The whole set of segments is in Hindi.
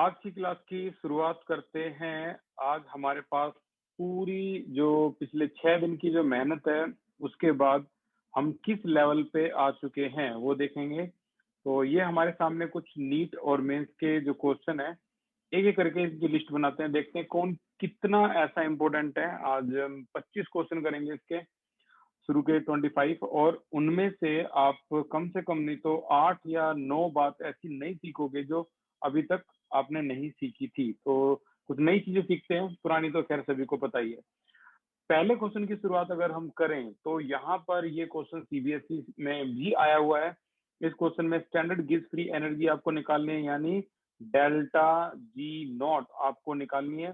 आज की क्लास की शुरुआत करते हैं। आज हमारे पास पूरी जो पिछले 6 दिन की जो मेहनत है उसके बाद हम किस लेवल पे आ चुके हैं वो देखेंगे। तो ये हमारे सामने कुछ नीट और मेंस के जो क्वेश्चन है, एक एक करके इसकी लिस्ट बनाते हैं, देखते हैं कौन कितना ऐसा इम्पोर्टेंट है। आज हम 25 क्वेश्चन करेंगे इसके, शुरू के 25, और उनमें से आप कम से कम नहीं तो 8 या 9 बात ऐसी नहीं सीखोगे जो अभी तक आपने नहीं सीखी थी। तो कुछ नई चीजें सीखते हैं, पुरानी तो खैर सभी को पता ही है। पहले क्वेश्चन की शुरुआत अगर हम करें तो यहाँ पर ये क्वेश्चन सीबीएसई में भी आया हुआ है। इस क्वेश्चन में स्टैंडर्ड गिब्स फ्री एनर्जी आपको निकालनी है, यानी डेल्टा जी नॉट आपको निकालनी है।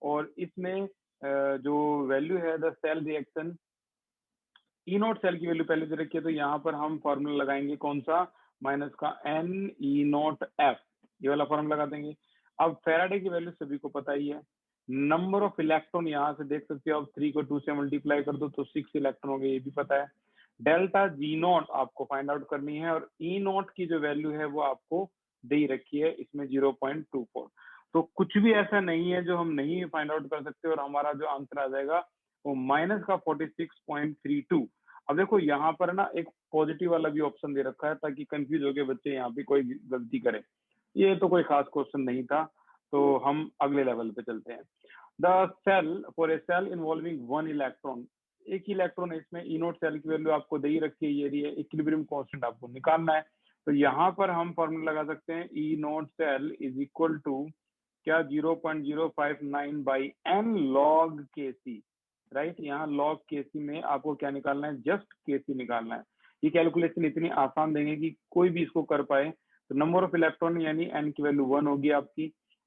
और इसमें जो वैल्यू है the cell reaction E naught cell की वैल्यू पहले से रखी है, तो यहाँ पर हम फॉर्मूला लगाएंगे कौन सा, माइनस का एन ई नॉट एफ, ये वाला फॉर्मूला लगा देंगे। अब फेराडे की वैल्यू सभी को पता ही है। नंबर ऑफ इलेक्ट्रॉन यहाँ से देख सकते हो आप, 3 को 2 से मल्टीप्लाई कर दो तो 6 इलेक्ट्रॉन हो गए, ये भी पता है। डेल्टा जी नॉट आपको फाइंड आउट करनी है, और ई नॉट की जो वैल्यू है वो आपको दे ही रखी है इसमें 0.24। तो कुछ भी ऐसा नहीं है जो हम नहीं फाइंड आउट कर सकते, और हमारा जो आंसर आ जाएगा वो माइनस का 46.32। अब देखो यहाँ पर ना एक पॉजिटिव वाला भी ऑप्शन दे रखा है ताकि कंफ्यूज होके बच्चे यहाँ पे कोई गलती करे। ये तो कोई खास क्वेश्चन नहीं था, तो हम अगले लेवल पे चलते हैं। The cell for a cell involving 1 electron, एक ही इलेक्ट्रॉन है इसमें, ई नोट सेल की वैल्यू आपको दे ही रखी है, ये रही है। इक्विलिब्रियम कांस्टेंट आपको निकालना है, तो यहाँ पर हम फॉर्मूला लगा सकते हैं E naught cell is equal to क्या, 0.059 बाई एन लॉग के सी, राइट। यहाँ लॉग के सी में आपको क्या निकालना है, जस्ट के सी निकालना है। ये कैलकुलेशन इतनी आसान देंगे कि कोई भी इसको कर पाए। तो नंबर ऑफ इलेक्ट्रॉन यानी एन की वैल्यू 1 होगी आपकी,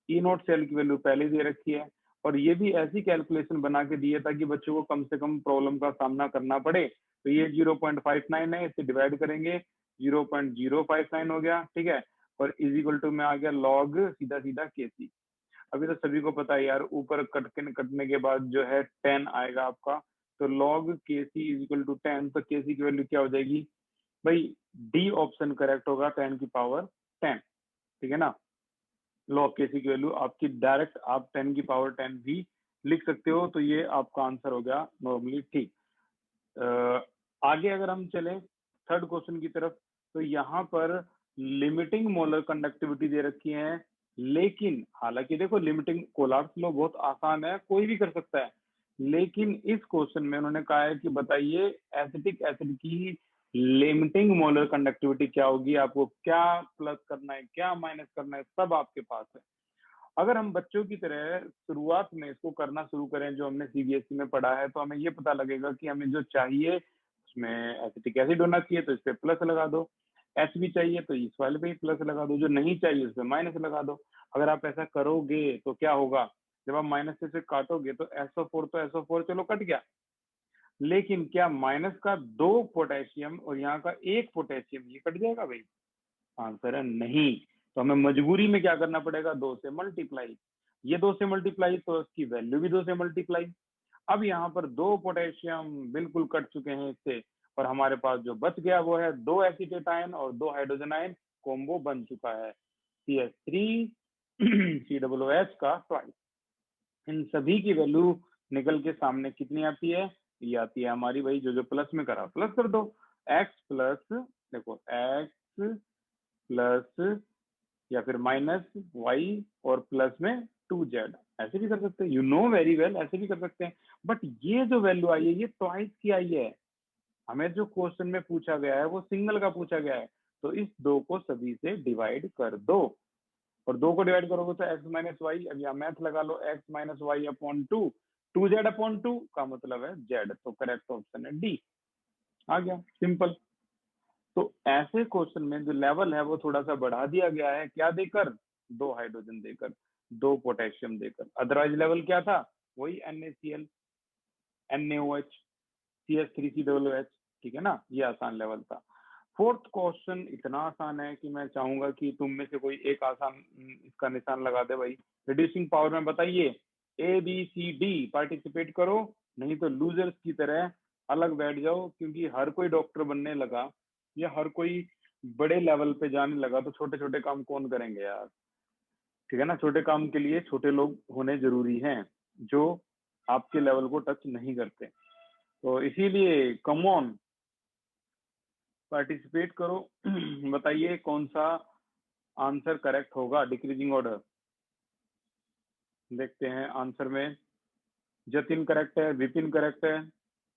ई नोट सेल की वैल्यू पहले दे रखी है, और ये भी ऐसी कैलकुलेशन बना के दी है ताकि बच्चों को कम से कम प्रॉब्लम का सामना करना पड़े। तो ये 0.59 है, इसे डिवाइड करेंगे 0.059 हो गया, ठीक है। और इज इक्वल टू में आ गया लॉग सीधा सीधा के सी। अभी तो सभी को पता है यार, ऊपर कटने के बाद जो है 10 आएगा आपका, तो log के सी इज इक्वल टू 10। तो के सी की वैल्यू क्या हो जाएगी भाई, डी ऑप्शन करेक्ट होगा, 10 की पावर 10, ठीक है ना। log के सी की वैल्यू आपकी डायरेक्ट आप 10 की पावर 10 भी लिख सकते हो, तो ये आपका आंसर हो गया नॉर्मली, ठीक। आगे अगर हम चलें थर्ड क्वेश्चन की तरफ, तो यहाँ पर लिमिटिंग मोलर कंडक्टिविटी दे रखी है, लेकिन हालांकि देखो लिमिटिंग कोलाप्स लो बहुत आसान है, कोई भी कर सकता है, लेकिन इस क्वेश्चन में उन्होंने कहा है कि बताइए एसिटिक एसिड की लिमिटिंग मोलर कंडक्टिविटी क्या होगी, आपको क्या प्लस करना है क्या माइनस करना है, सब आपके पास है। अगर हम बच्चों की तरह शुरुआत में इसको करना शुरू करें जो हमने सीबीएसई में पढ़ा है, तो हमें ये पता लगेगा कि हमें जो चाहिए उसमें एसिटिक एसिड होना चाहिए, तो इस पे प्लस लगा दो। एच भी चाहिए तो इस वाले पे ही प्लस लगा दो, जो नहीं चाहिए उस पे माइनस लगा दो। अगर आप ऐसा करोगे तो क्या होगा, जब आप माइनस से काटोगे तो SO4 तो SO4 चलो कट गया, लेकिन क्या माइनस का 2 पोटेशियम और यहाँ का 1 पोटेशियम ये कट जाएगा भाई? आंसर है नहीं। तो हमें मजबूरी में क्या करना पड़ेगा, 2 से मल्टीप्लाई। ये 2 से मल्टीप्लाई तो इसकी वैल्यू भी 2 से मल्टीप्लाई। अब यहाँ पर 2 पोटेशियम बिल्कुल कट चुके हैं इससे, और हमारे पास जो बच गया वो है 2 एसीटेट और 2 हाइड्रोजन आयन, कॉम्बो बन चुका है CH3 COOH का ट्वाइस। इन सभी की वैल्यू निकल के सामने कितनी आती है, ये आती है हमारी भाई, जो प्लस में करा प्लस कर दो, x प्लस, देखो x प्लस या फिर माइनस y और प्लस में 2z, ऐसे भी कर सकते हैं, यू नो वेरी वेल, ऐसे भी कर सकते हैं। बट ये जो वैल्यू आई है ये ट्वाइस की आई है, हमें जो क्वेश्चन में पूछा गया है वो सिंगल का पूछा गया है, तो इस 2 को सभी से डिवाइड कर दो, और 2 को डिवाइड करोगे तो x माइनस वाई, अब यहाँ मैथ लगा लो, x minus Y upon 2, 2z upon 2 का मतलब है z, तो करेक्ट ऑप्शन है डी। आ गया सिंपल। तो ऐसे क्वेश्चन में जो लेवल है वो थोड़ा सा बढ़ा दिया गया है, क्या देकर, 2 हाइड्रोजन देकर, 2 पोटेशियम देकर। अदरवाइज लेवल क्या था, वही NaCl NaOH CH3COOH, ठीक है ना, ये आसान लेवल था। फोर्थ क्वेश्चन इतना आसान है कि मैं चाहूंगा कि तुम में से कोई एक आसान इसका निशान लगा दे भाई। रिड्यूसिंग पावर में बताइए, ABCD पार्टिसिपेट करो, नहीं तो लूजर्स की तरह अलग बैठ जाओ, क्योंकि हर कोई डॉक्टर बनने लगा या हर कोई बड़े लेवल पे जाने लगा, तो छोटे छोटे काम कौन करेंगे यार। ठीक है ना, छोटे काम के लिए छोटे लोग होने जरूरी हैं जो आपके लेवल को टच नहीं करते। तो इसीलिए कम ऑन, पार्टिसिपेट करो। बताइए कौन सा आंसर करेक्ट होगा डिक्रीजिंग ऑर्डर। देखते हैं आंसर में। जतिन करेक्ट है, विपिन करेक्ट है,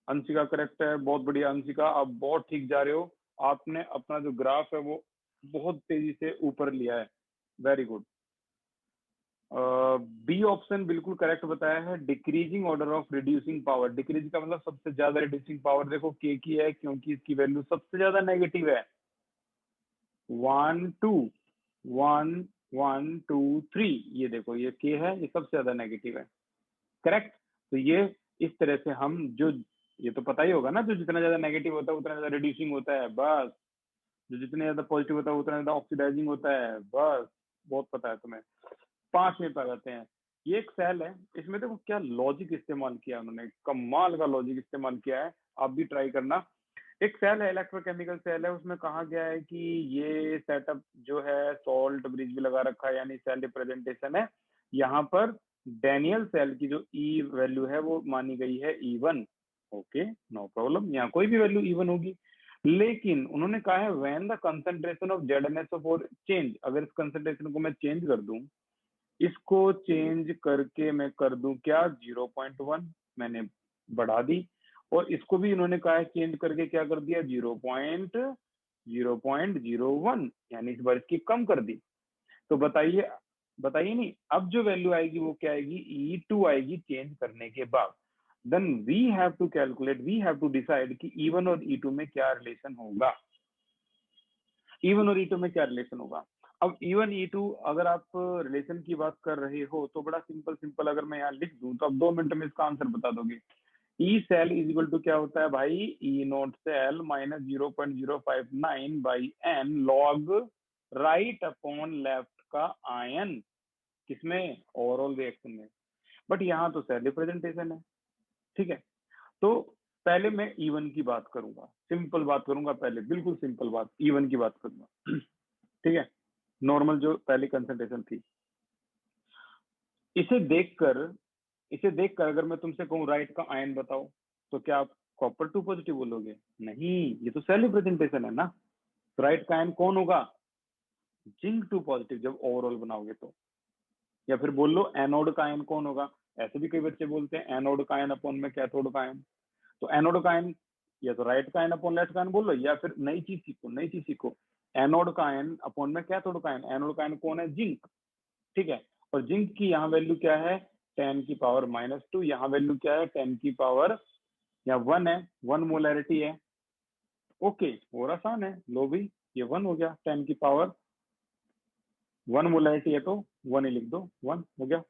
अंशिका करेक्ट है। बहुत बढ़िया अंशिका, आप बहुत ठीक जा रहे हो। आपने अपना जो ग्राफ है वो बहुत तेजी से ऊपर लिया है, वेरी गुड। बी ऑप्शन बिल्कुल करेक्ट बताया है, decreasing order of reducing power. Decrease का मतलब सबसे ज्यादा रिड्यूसिंग पावर देखो के की है, क्योंकि इसकी वैल्यू सबसे ज्यादा नेगेटिव है। 1 2 1 1 2 3, ये देखो ये के है, ये सबसे ज्यादा नेगेटिव है, करेक्ट। तो ये इस तरह से हम जो, ये तो पता ही होगा ना, जो जितना ज्यादा नेगेटिव होता है उतना ज्यादा रिड्यूसिंग होता है, बस। जो जितने ज्यादा पॉजिटिव होता है उतना ज्यादा ऑक्सीडाइजिंग होता है, बस। बहुत पता है तुम्हें। 5 मिनट आ जाते हैं। ये एक सेल है, इसमें देखो क्या लॉजिक इस्तेमाल किया उन्होंने, कमाल का लॉजिक इस्तेमाल किया है। आप भी ट्राई करना। एक सेल है, इलेक्ट्रोकेमिकल सेल है, उसमें कहा गया है कि ये सेटअप जो है सॉल्ट ब्रिज भी लगा रखा है, यानी सेल रिप्रेजेंटेशन है। यहाँ पर डेनियल सेल की जो ई वैल्यू है वो मानी गई है E1। ओके, नो प्रॉब्लम, यहाँ कोई भी वैल्यू E1 होगी। लेकिन उन्होंने कहा है when the concentration of ZnSO और चेंज, अगर इस कंसंट्रेशन को मैं चेंज कर दूं, इसको चेंज करके मैं कर दूं क्या 0.1, मैंने बढ़ा दी। और इसको भी इन्होंने कहा है चेंज करके क्या कर दिया 0.01, यानी इस बार इसकी कम कर दी। तो बताइए, बताइए नहीं, अब जो वैल्यू आएगी वो क्या आएगी, E2 आएगी चेंज करने के बाद। Then we have to calculate, we have to decide कि E1 और E2 में क्या रिलेशन होगा। E1 और E2 में क्या रिलेशन होगा। अब E1 E2 अगर आप रिलेशन की बात कर रहे हो तो बड़ा सिंपल सिंपल अगर मैं यहाँ लिख दूं तो आप 2 मिनट में इसका आंसर बता दोगे। E cell is equal to क्या होता है भाई, E naught cell minus 0.059 by N log right upon left का आयन, किसमें, ओवरऑल रिएक्शन में। बट यहाँ तो सेल रिप्रेजेंटेशन है, ठीक है। तो पहले मैं E1 की बात करूंगा, सिंपल बात करूंगा पहले, बिल्कुल सिंपल बात, E1 की बात करूंगा। ठीक है, नॉर्मल जो पहली कंसंट्रेशन थी, इसे देखकर इसे देखकर अगर मैं तुमसे कहूँ राइट का आयन बताओ, तो क्या आप कॉपर 2 पॉजिटिव बोलोगे? नहीं, ये तो सेल रिप्रेजेंटेशन है ना। तो राइट का आयन कौन होगा, जिंक 2 पॉजिटिव, जब ओवरऑल बनाओगे तो। या फिर बोल लो एनोड का आयन कौन होगा, ऐसे भी कई बच्चे बोलते हैं एनोड का आयन अपॉन में कैथोड का आयन। तो एनोड का आयन या तो राइट का आयन अपॉन लेफ्ट का आयन बोल लो, या फिर नई चीज सीखो, नई चीज सीखो, एनोड का आयन अपॉन में कैथोड का आयन। एनोड का आयन कौन है, जिंक, ठीक है। और जिंक की यहाँ वैल्यू क्या है 10 की पावर -2, यहाँ वैल्यू क्या है 10 की पावर या 1 है, 1 मोलैरिटी है। ओके, और आसान है, लो भी, ये 1 हो गया, 10 की पावर 1 मोलैरिटी है तो 1 ही लिख दो, 1 हो गया,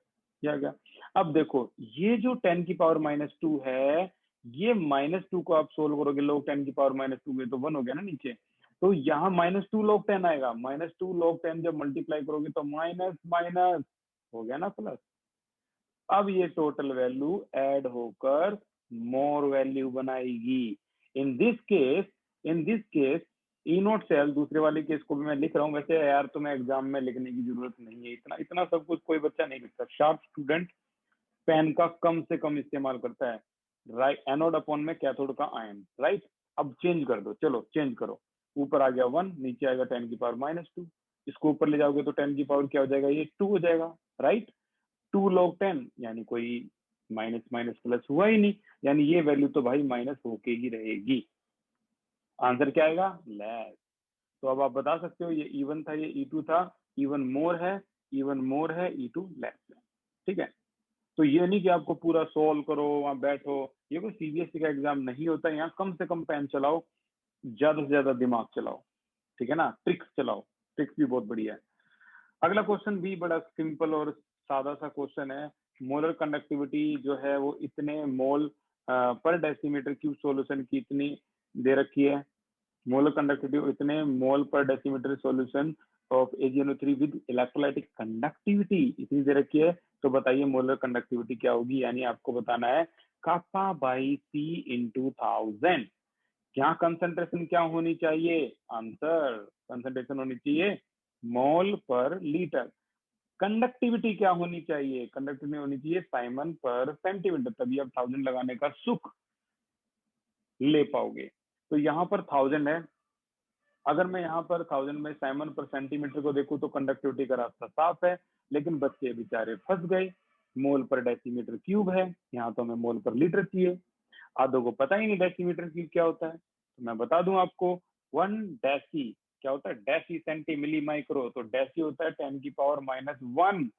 ये आ गया। अब देखो ये जो 10 की पावर -2 है, ये -2 को आप सोल्व करोगे, लोग 10 की पावर -2 में तो 1 हो गया ना नीचे। तो यहाँ -2 log 10 आएगा, -2 log 10 जब मल्टीप्लाई करोगे तो माइनस माइनस हो गया ना प्लस। अब ये टोटल वैल्यू ऐड होकर मोर वैल्यू बनाएगी। In this case E naught cell, दूसरे वाले केस को भी मैं लिख रहा हूँ, वैसे यार तुम्हें एग्जाम में लिखने की जरूरत नहीं है, इतना इतना सब कुछ कोई बच्चा नहीं लिखता। शार्प स्टूडेंट पेन का कम से कम इस्तेमाल करता है। राइट, एनोड अपॉन में कैथोड का आयन, राइट। अब चेंज कर दो, चलो चेंज करो। ऊपर आ गया 1, नीचे आएगा 10 की पावर -2, इसको ऊपर ले जाओगे तो 10 की पावर क्या हो जाएगा, ये 2 हो जाएगा, राइट। 2 log 10 यानी कोई माइनस माइनस प्लस हुआ ही नहीं, यानी ये वैल्यू तो भाई माइनस होके ही रहेगी। आंसर क्या आएगा, लेस। तो अब आप बता सकते हो ये E1 था, ये E2 था, E1 मोर है, E1 मोर है, E2 लेस है, ठीक है। तो ये नहीं कि आपको पूरा सोल्व करो वहां बैठो, ये कोई CBSE का एग्जाम नहीं होता। यहाँ कम से कम पेन चलाओ, ज्यादा से ज्यादा दिमाग चलाओ, ठीक है ना, ट्रिक्स चलाओ, ट्रिक्स भी बहुत बढ़िया है। अगला क्वेश्चन भी बड़ा सिंपल और सादा सा क्वेश्चन है। मोलर कंडक्टिविटी जो है वो इतने मोल पर डेसीमीटर क्यूब सॉल्यूशन की इतनी दे रखी है। मोलर कंडक्टिविटी इतने मोल पर decimetre solution of AgNO3 with electrolytic conductivity इतनी दे रखी है। तो बताइए मोलर कंडक्टिविटी क्या होगी, यानी आपको बताना है कापा बाई C इंटू 1000। क्या कंसंट्रेशन क्या होनी चाहिए, आंसर कंसंट्रेशन होनी चाहिए मोल पर लीटर। कंडक्टिविटी क्या होनी चाहिए, कंडक्टिविटी होनी चाहिए साइमन पर सेंटीमीटर, तभी आप 1000 लगाने का सुख ले पाओगे। तो यहाँ पर 1000 है, अगर मैं यहाँ पर 1000 में साइमन पर सेंटीमीटर को देखूं तो कंडक्टिविटी का रास्ता साफ है, लेकिन बच्चे बेचारे फंस गए। मोल पर डेसीमीटर क्यूब है, यहाँ तो हमें मोल पर लीटर चाहिए। आधो को पता ही नहीं डेसीमीटर क्यूब क्या होता है, तो मैं बता दूं आपको। 1 डेसी क्या होता है, डेसी सेंटी मिली माइक्रो, तो डेसी होता है 10⁻⁻1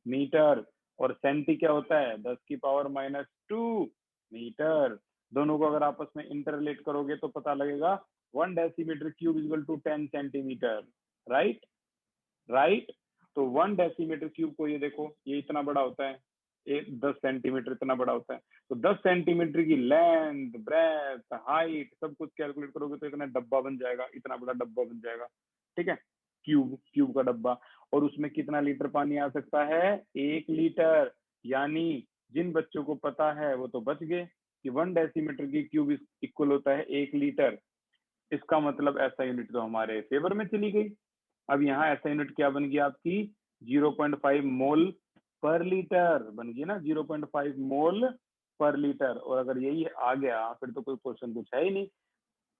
मीटर, और सेंटी क्या होता है 10⁻⁻2 मीटर। दोनों को अगर आपस में इंटरलेट करोगे तो पता लगेगा 1 decimetre cube equal to 10 centimetre. Right right. तो 1 डेसीमीटर क्यूब को ये देखो, ये इतना बड़ा होता है, 10 सेंटीमीटर इतना बड़ा होता है। तो 10 सेंटीमीटर की लेंथ, ब्रेथ, हाइट सब कुछ कैलकुलेट करोगे तो इतना डब्बा बन जाएगा, इतना बड़ा डब्बा बन जाएगा। ठीक है, क्यूब क्यूब का डब्बा। और उसमें कितना लीटर पानी आ सकता है, 1 लीटर। यानी जिन बच्चों को पता है वो तो बच गए कि 1 डेसीमीटर की क्यूब इक्वल होता है 1 लीटर। इसका मतलब ऐसा यूनिट तो हमारे फेवर में चली गई। अब यहाँ ऐसा यूनिट क्या बन गई आपकी, 0.5 मोल पर लीटर बन गई ना, 0.5 मोल पर लीटर। और अगर यही आ गया फिर तो कोई क्वेश्चन कुछ है ही नहीं।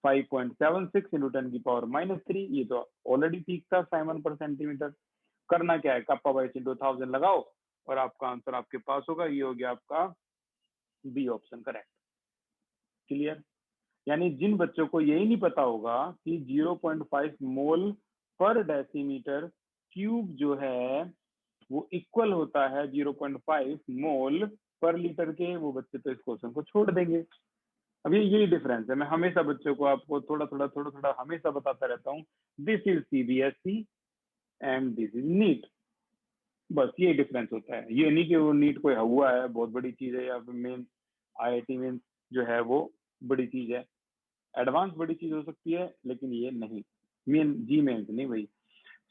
5.76 इंटू 10⁻³ ये तो ऑलरेडी ठीक था साइमन पर सेंटीमीटर। करना क्या है, कप्पा बाई इंटू 1000 लगाओ और आपका आंसर आपके पास होगा। ये हो गया आपका बी ऑप्शन करेक्ट। क्लियर। यानी जिन बच्चों को यही नहीं पता होगा कि 0.5 मोल पर डेसीमीटर क्यूब जो है वो इक्वल होता है 0.5 मोल पर लीटर के, वो बच्चे तो इस क्वेश्चन को छोड़ देंगे। अब ये यही डिफरेंस है। मैं हमेशा बच्चों को आपको थोड़ा थोड़ा हमेशा बताता रहता हूँ, this is CBSE and this is NEET. बस ये डिफरेंस होता है। ये नहीं कि वो नीट कोई हुआ है बहुत बड़ी चीज है, या फिर मेन आईआईटी मेन जो है वो बड़ी चीज है। एडवांस बड़ी चीज हो सकती है लेकिन ये नहीं, मेन जी मेन्स नहीं भाई।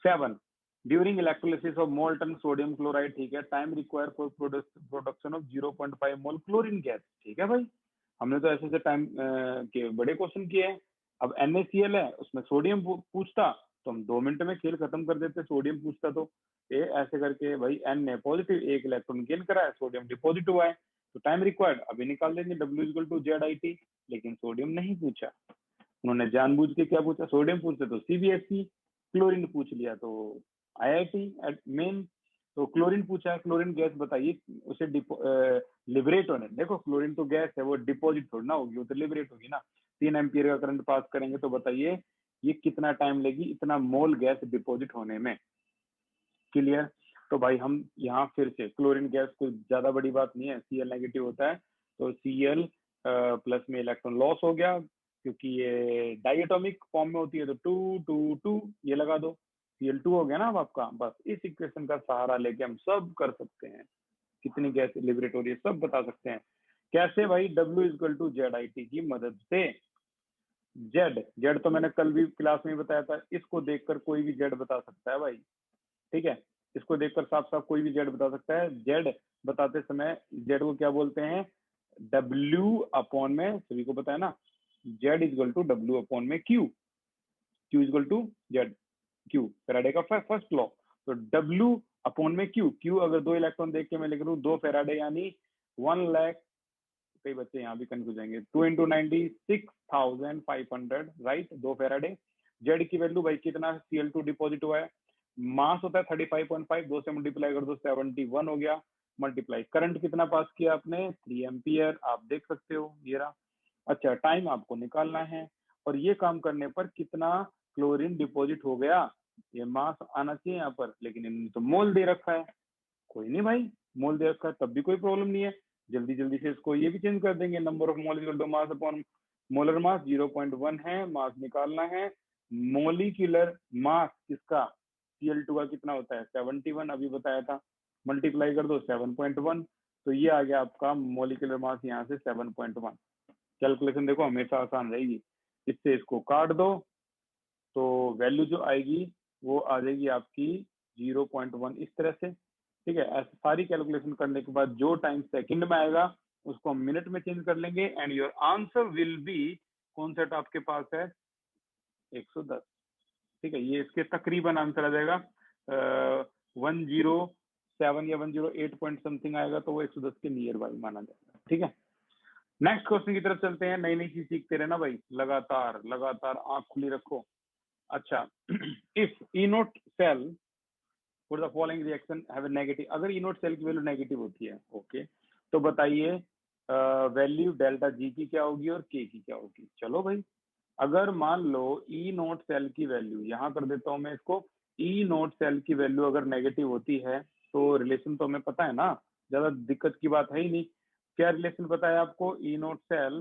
7 during electrolysis of molten sodium chloride, ठीक है, time require for production of 0.5 mole chlorine gas. ठीक है भाई, हमने तो ऐसे टाइम के बड़े क्वेश्चन किए हैं। अब NaCl है, उसमें सोडियम पूछता तो हम 2 मिनट में खेल खत्म कर देते। सोडियम पूछता तो ये ऐसे करके भाई एन ने पॉजिटिव 1 इलेक्ट्रॉन गेन करा है, सोडियम डिपॉजिट हुआ है, तो टाइम रिक्वायर्ड अभी निकाल देंगे W=ZIT। लेकिन सोडियम नहीं पूछा, उन्होंने जानबूझ के क्या पूछा, सोडियम पूछते तो सीबीएसई, क्लोरीन पूछ लिया तो आईआईटी मेन। तो क्लोरीन पूछा है, क्लोरीन गैस बताइए उसे लिबरेट होने, देखो क्लोरीन तो गैस है, वो डिपॉजिट थोड़ी ना होगी, वो तो लिबरेट होगी ना। 3 एम्पियर का करंट पास करेंगे तो बताइए ये कितना टाइम लेगी इतना मोल गैस डिपॉजिट होने में। क्लियर। तो भाई हम यहाँ फिर से क्लोरीन गैस कोई ज्यादा बड़ी बात नहीं है, Cl नेगेटिव होता है तो Cl प्लस में इलेक्ट्रॉन लॉस हो गया, क्योंकि ये डाइएटॉमिक फॉर्म में होती है तो 2 2 2 ये लगा दो, Cl2 हो गया ना अब आपका। बस इस इक्वेशन का सहारा लेके हम सब कर सकते हैं, कितनी गैस लिबरेट हो रही है सब बता सकते हैं। कैसे भाई, W=ZIT की मदद से। जेड जेड तो मैंने कल भी क्लास में बताया था, इसको देखकर कोई भी जेड बता सकता है भाई। ठीक है, इसको देखकर साफ साफ कोई भी जेड बता सकता है। जेड बताते समय जेड को क्या बोलते हैं, W अपॉन में, सभी को पता है ना, Z=W अपॉन में Q, Q=Z, Q फैराडे का फर्स्ट लॉ। तो W अपॉन में Q अगर 2 इलेक्ट्रॉन देख के मैं लिख लूँ 2 फैराडे यानी 1 लाख, कई बच्चे यहाँ भी कंफ्यूज जाएंगे, 2 × 96,500 राइट, 2 फैराडे। जेड की वैल्यू भाई कितना Cl2 डिपॉजिट हुआ है, मास होता है 35.5, 2 से मल्टीप्लाई कर दो 71 हो गया, मल्टीप्लाई करंट कितना पास किया आपने 3 एम्पियर, आप देख सकते हो ये रहा। अच्छा, टाइम आपको निकालना है, और ये काम करने पर कितना क्लोरीन डिपॉजिट हो गया, ये मास आना चाहिए यहाँ पर, लेकिन इन्होंने तो मोल दे रखा है। कोई नहीं भाई, मोल दे रखा है तब भी कोई प्रॉब्लम नहीं है, जल्दी जल्दी से इसको ये भी चेंज कर देंगे, number of mole equal to mass upon molar mass 0.1 है, मास निकालना है। मोलिकुलर मास किसका, Cl2 का कितना होता है 71, अभी बताया था, मल्टीप्लाई कर दो 7.1, तो ये आ गया आपका मोलिकुलर मास यहाँ से 7.1। कैलकुलेशन देखो हमेशा आसान रहेगी, इससे इसको काट दो तो वैल्यू जो आएगी वो आ जाएगी आपकी 0.1 इस तरह से। ठीक है, ऐसे सारी कैलकुलेशन करने के बाद जो टाइम सेकंड में आएगा उसको हम मिनट में चेंज कर लेंगे, and your answer will B, कौन सा आपके पास है 110। ठीक है, ये इसके तकरीबन आंसर आ जाएगा 107 या 108 पॉइंट समथिंग आएगा तो वो 110 के नियर बाई माना जाएगा। ठीक है, नेक्स्ट क्वेश्चन की तरफ चलते हैं। नई नई चीज सीखते रहना भाई, लगातार लगातार आंख खुली रखो। अच्छा, if E naught cell for the following reaction have a negative, अगर ई नोट सेल की वैल्यू नेगेटिव होती है, ओके, तो बताइए वैल्यू डेल्टा जी की क्या होगी और के की क्या होगी। चलो भाई, अगर मान लो ई नोट सेल की वैल्यू, यहां कर देता हूं मैं इसको, ई नोट सेल की वैल्यू अगर नेगेटिव होती है तो रिलेशन तो हमें पता है ना, ज्यादा दिक्कत की बात है ही नहीं। क्या रिलेशन पता है आपको, ई नोट सेल,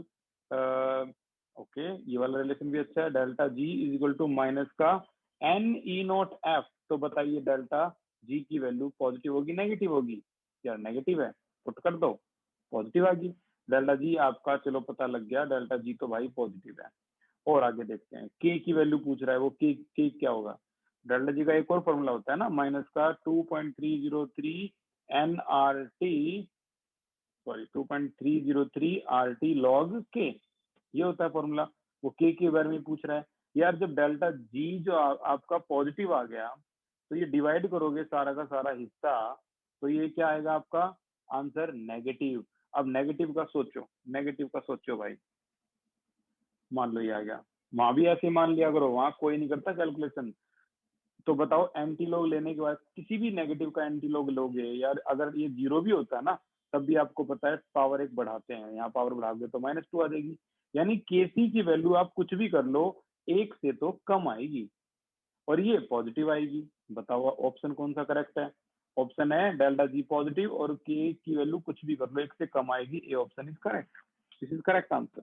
ओके, ये वाला रिलेशन भी अच्छा है, delta G is equal to minus का एन ई नोट एफ। तो बताइए डेल्टा जी की वैल्यू पॉजिटिव होगी नेगेटिव होगी? यार नेगेटिव है, पुट कर दो, पॉजिटिव आ गई डेल्टा जी आपका। चलो पता लग गया, डेल्टा जी तो भाई पॉजिटिव है। और आगे देखते हैं, के की वैल्यू पूछ रहा है, वो के क्या होगा? डेल्टा जी का एक और फॉर्मूला होता है ना, माइनस का 2.303 N R T, sorry 2.303 R T log K, ये होता है फॉर्मूला। वो के के बारे में पूछ रहा है। यार जब डेल्टा जी जो आपका पॉजिटिव आ गया, तो ये डिवाइड करोगे सारा का सारा हिस्सा, तो ये क्या आएगा आपका आंसर? नेगेटिव। अब नेगेटिव का सोचो, नेगेटिव का सोचो भाई, मान लो ये आ गया, वहां भी ऐसे मान लिया करो, वहां कोई नहीं करता कैलकुलेशन। तो बताओ एंटी लॉग लेने के बाद किसी भी नेगेटिव का एंटी लॉग लोगे यार, अगर ये जीरो भी होता है ना, तब भी आपको पता है पावर एक बढ़ाते हैं, यहाँ पावर बढ़ाओगे तो -2 आ जाएगी। यानी केसी की वैल्यू आप कुछ भी कर लो, एक से तो कम आएगी और ये पॉजिटिव आएगी। बताओ ऑप्शन कौन सा करेक्ट है? ऑप्शन है डेल्टा जी पॉजिटिव और के की वैल्यू कुछ भी कर लो एक से कम आएगी। A option is correct, this is correct answer,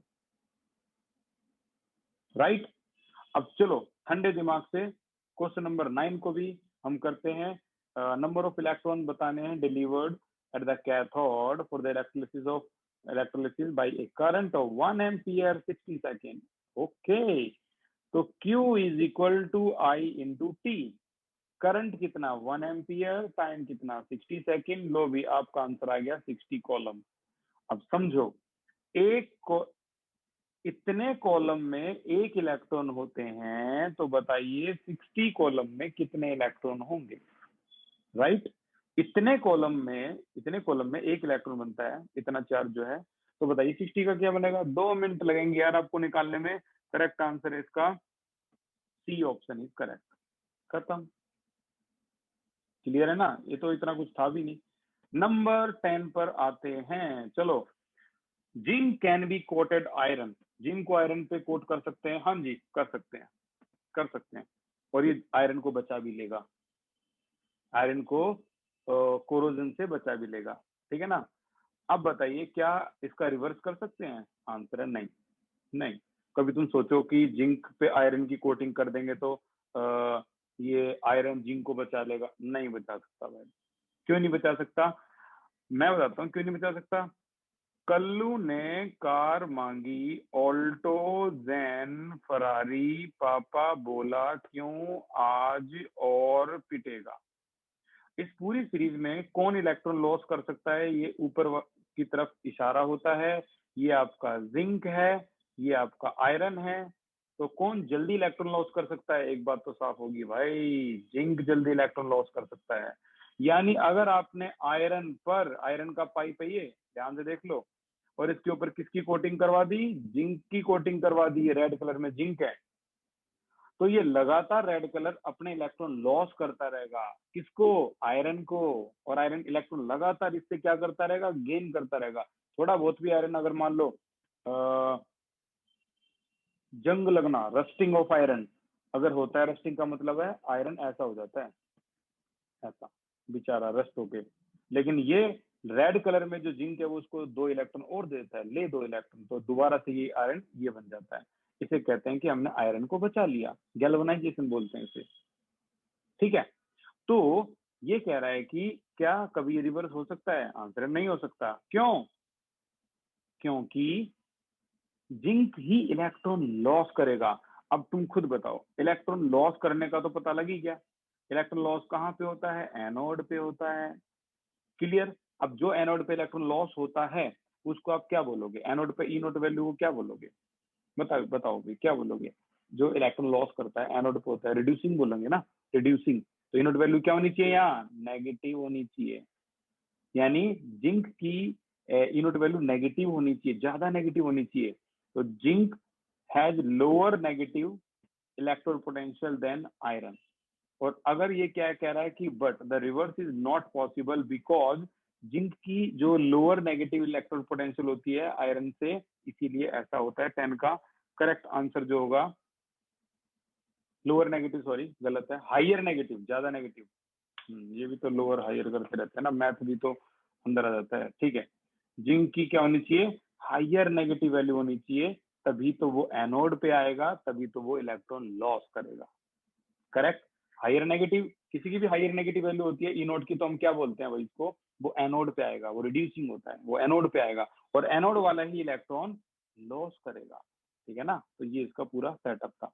right. अब चलो ठंडे दिमाग से क्वेश्चन नंबर 9 को भी हम करते हैं। नंबर ऑफ इलेक्ट्रॉन बताने हैं delivered at the cathode for the electrolysis by a current of 1 ampere 60 second. Okay, तो Q is equal to I into T. Current कितना 1 एम्पियर, टाइम कितना 60 सेकेंड। लो भी आपका आंसर आ गया 60 कॉलम। अब समझो, एक को इतने कॉलम में एक इलेक्ट्रॉन होते हैं, तो बताइए 60 कॉलम में कितने इलेक्ट्रॉन होंगे, राइट। इतने कॉलम में एक इलेक्ट्रॉन बनता है, इतना चार्ज जो है, तो बताइए 60 का क्या बनेगा? 2 मिनट लगेंगे यार आपको निकालने में। करेक्ट आंसर है इसका सी ऑप्शन इज करेक्ट। खत्म, क्लियर है ना, ये तो इतना कुछ था भी नहीं। नंबर 10 पर आते हैं, चलो। Zinc can be coated iron, zinc को आयरन पे कोट कर सकते हैं? हाँ जी कर सकते हैं, कर सकते हैं, और ये आयरन को बचा भी लेगा, आयरन को कोरोजन से बचा भी लेगा, ठीक है ना। अब बताइए क्या इसका रिवर्स कर सकते हैं? आंसर है नहीं, नहीं। कभी तुम सोचो कि जिंक पे आयरन की कोटिंग कर देंगे तो ये आयरन जिंक को बचा लेगा? नहीं बचा सकता भाई। क्यों नहीं बचा सकता? मैं बताता हूँ क्यों नहीं बचा सकता। कल्लू ने कार मांगी ऑल्टो जैन फरारी, पापा बोला क्यों आज और पिटेगा। इस पूरी सीरीज में कौन इलेक्ट्रॉन लॉस कर सकता है? ये ऊपर की तरफ इशारा होता है, ये आपका जिंक है, ये आपका आयरन है। तो कौन जल्दी इलेक्ट्रॉन लॉस कर सकता है? एक बात तो साफ होगी भाई, जिंक जल्दी इलेक्ट्रॉन लॉस कर सकता है। यानी अगर आपने आयरन पर, आयरन का पाइप है ये, ध्यान से देख लो, और इसके ऊपर किसकी कोटिंग करवा दी? जिंक की कोटिंग करवा दी, रेड कलर में जिंक है, तो ये लगातार रेड कलर अपने इलेक्ट्रॉन लॉस करता रहेगा। किसको? आयरन को। और आयरन इलेक्ट्रॉन लगातार इससे क्या करता रहेगा? गेन करता रहेगा। थोड़ा बहुत भी आयरन अगर मान लो जंग लगना, रस्टिंग ऑफ आयरन अगर होता है, रस्टिंग का मतलब है आयरन ऐसा हो जाता है, ऐसा बेचारा रस्ट होके। लेकिन ये रेड कलर में जो जिंक है वो उसको 2 इलेक्ट्रॉन और देता है, ले 2 इलेक्ट्रॉन, तो दोबारा से ये आयरन ये बन जाता है। इसे कहते हैं कि हमने आयरन को बचा लिया, गैल्वेनाइजेशन बोलते हैं इसे, ठीक है। तो ये कह रहा है कि क्या कभी रिवर्स हो सकता है? आंसर नहीं हो सकता। क्यों? क्योंकि जिंक ही इलेक्ट्रॉन लॉस करेगा। अब तुम खुद बताओ, इलेक्ट्रॉन लॉस करने का तो पता लगी गया, इलेक्ट्रॉन लॉस कहाँ पे होता है? एनोड पे होता है, क्लियर। अब जो एनोड पे इलेक्ट्रॉन लॉस होता है उसको आप क्या बोलोगे? एनोड पे ई नोट वैल्यू को क्या बोलोगे? बताओ बताओ भी क्या बोलोगे? जो इलेक्ट्रॉन लॉस करता है एनोड पे होता है, रिड्यूसिंग बोलेंगे ना, रिड्यूसिंग। तो यूनिट वैल्यू क्या होनी चाहिए, यहाँ नेगेटिव होनी चाहिए, यानी जिंक की यूनिट वैल्यू नेगेटिव होनी चाहिए, ज्यादा नेगेटिव होनी चाहिए। तो zinc has lower negative electrode potential than iron. और अगर ये क्या कह रहा है कि but the reverse is not possible because zinc की जो लोअर नेगेटिव इलेक्ट्रोड पोटेंशियल होती है आयरन से, इसीलिए ऐसा होता है। 10 का करेक्ट आंसर जो होगा, लोअर नेगेटिव, सॉरी गलत है, हाइयर नेगेटिव, ज्यादा नेगेटिव। ये भी तो लोअर हाइयर करते रहते हैं ना, मैथ भी तो अंदर आ जाता है। ठीक है, जिंक की क्या होनी चाहिए, हाइयर नेगेटिव वैल्यू होनी चाहिए, तभी तो वो एनोड पे आएगा, तभी तो वो इलेक्ट्रॉन लॉस करेगा। करेक्ट, हाइयर नेगेटिव, किसी की भी हाइयर नेगेटिव वैल्यू होती है ई नोट की, तो हम क्या बोलते हैं भाई इसको, वो एनोड पे आएगा, वो रिड्यूसिंग होता है, वो एनोड पे आएगा, और एनोड वाला ही इलेक्ट्रॉन लॉस करेगा। ठीक है ना, तो ये इसका पूरा सेटअप था।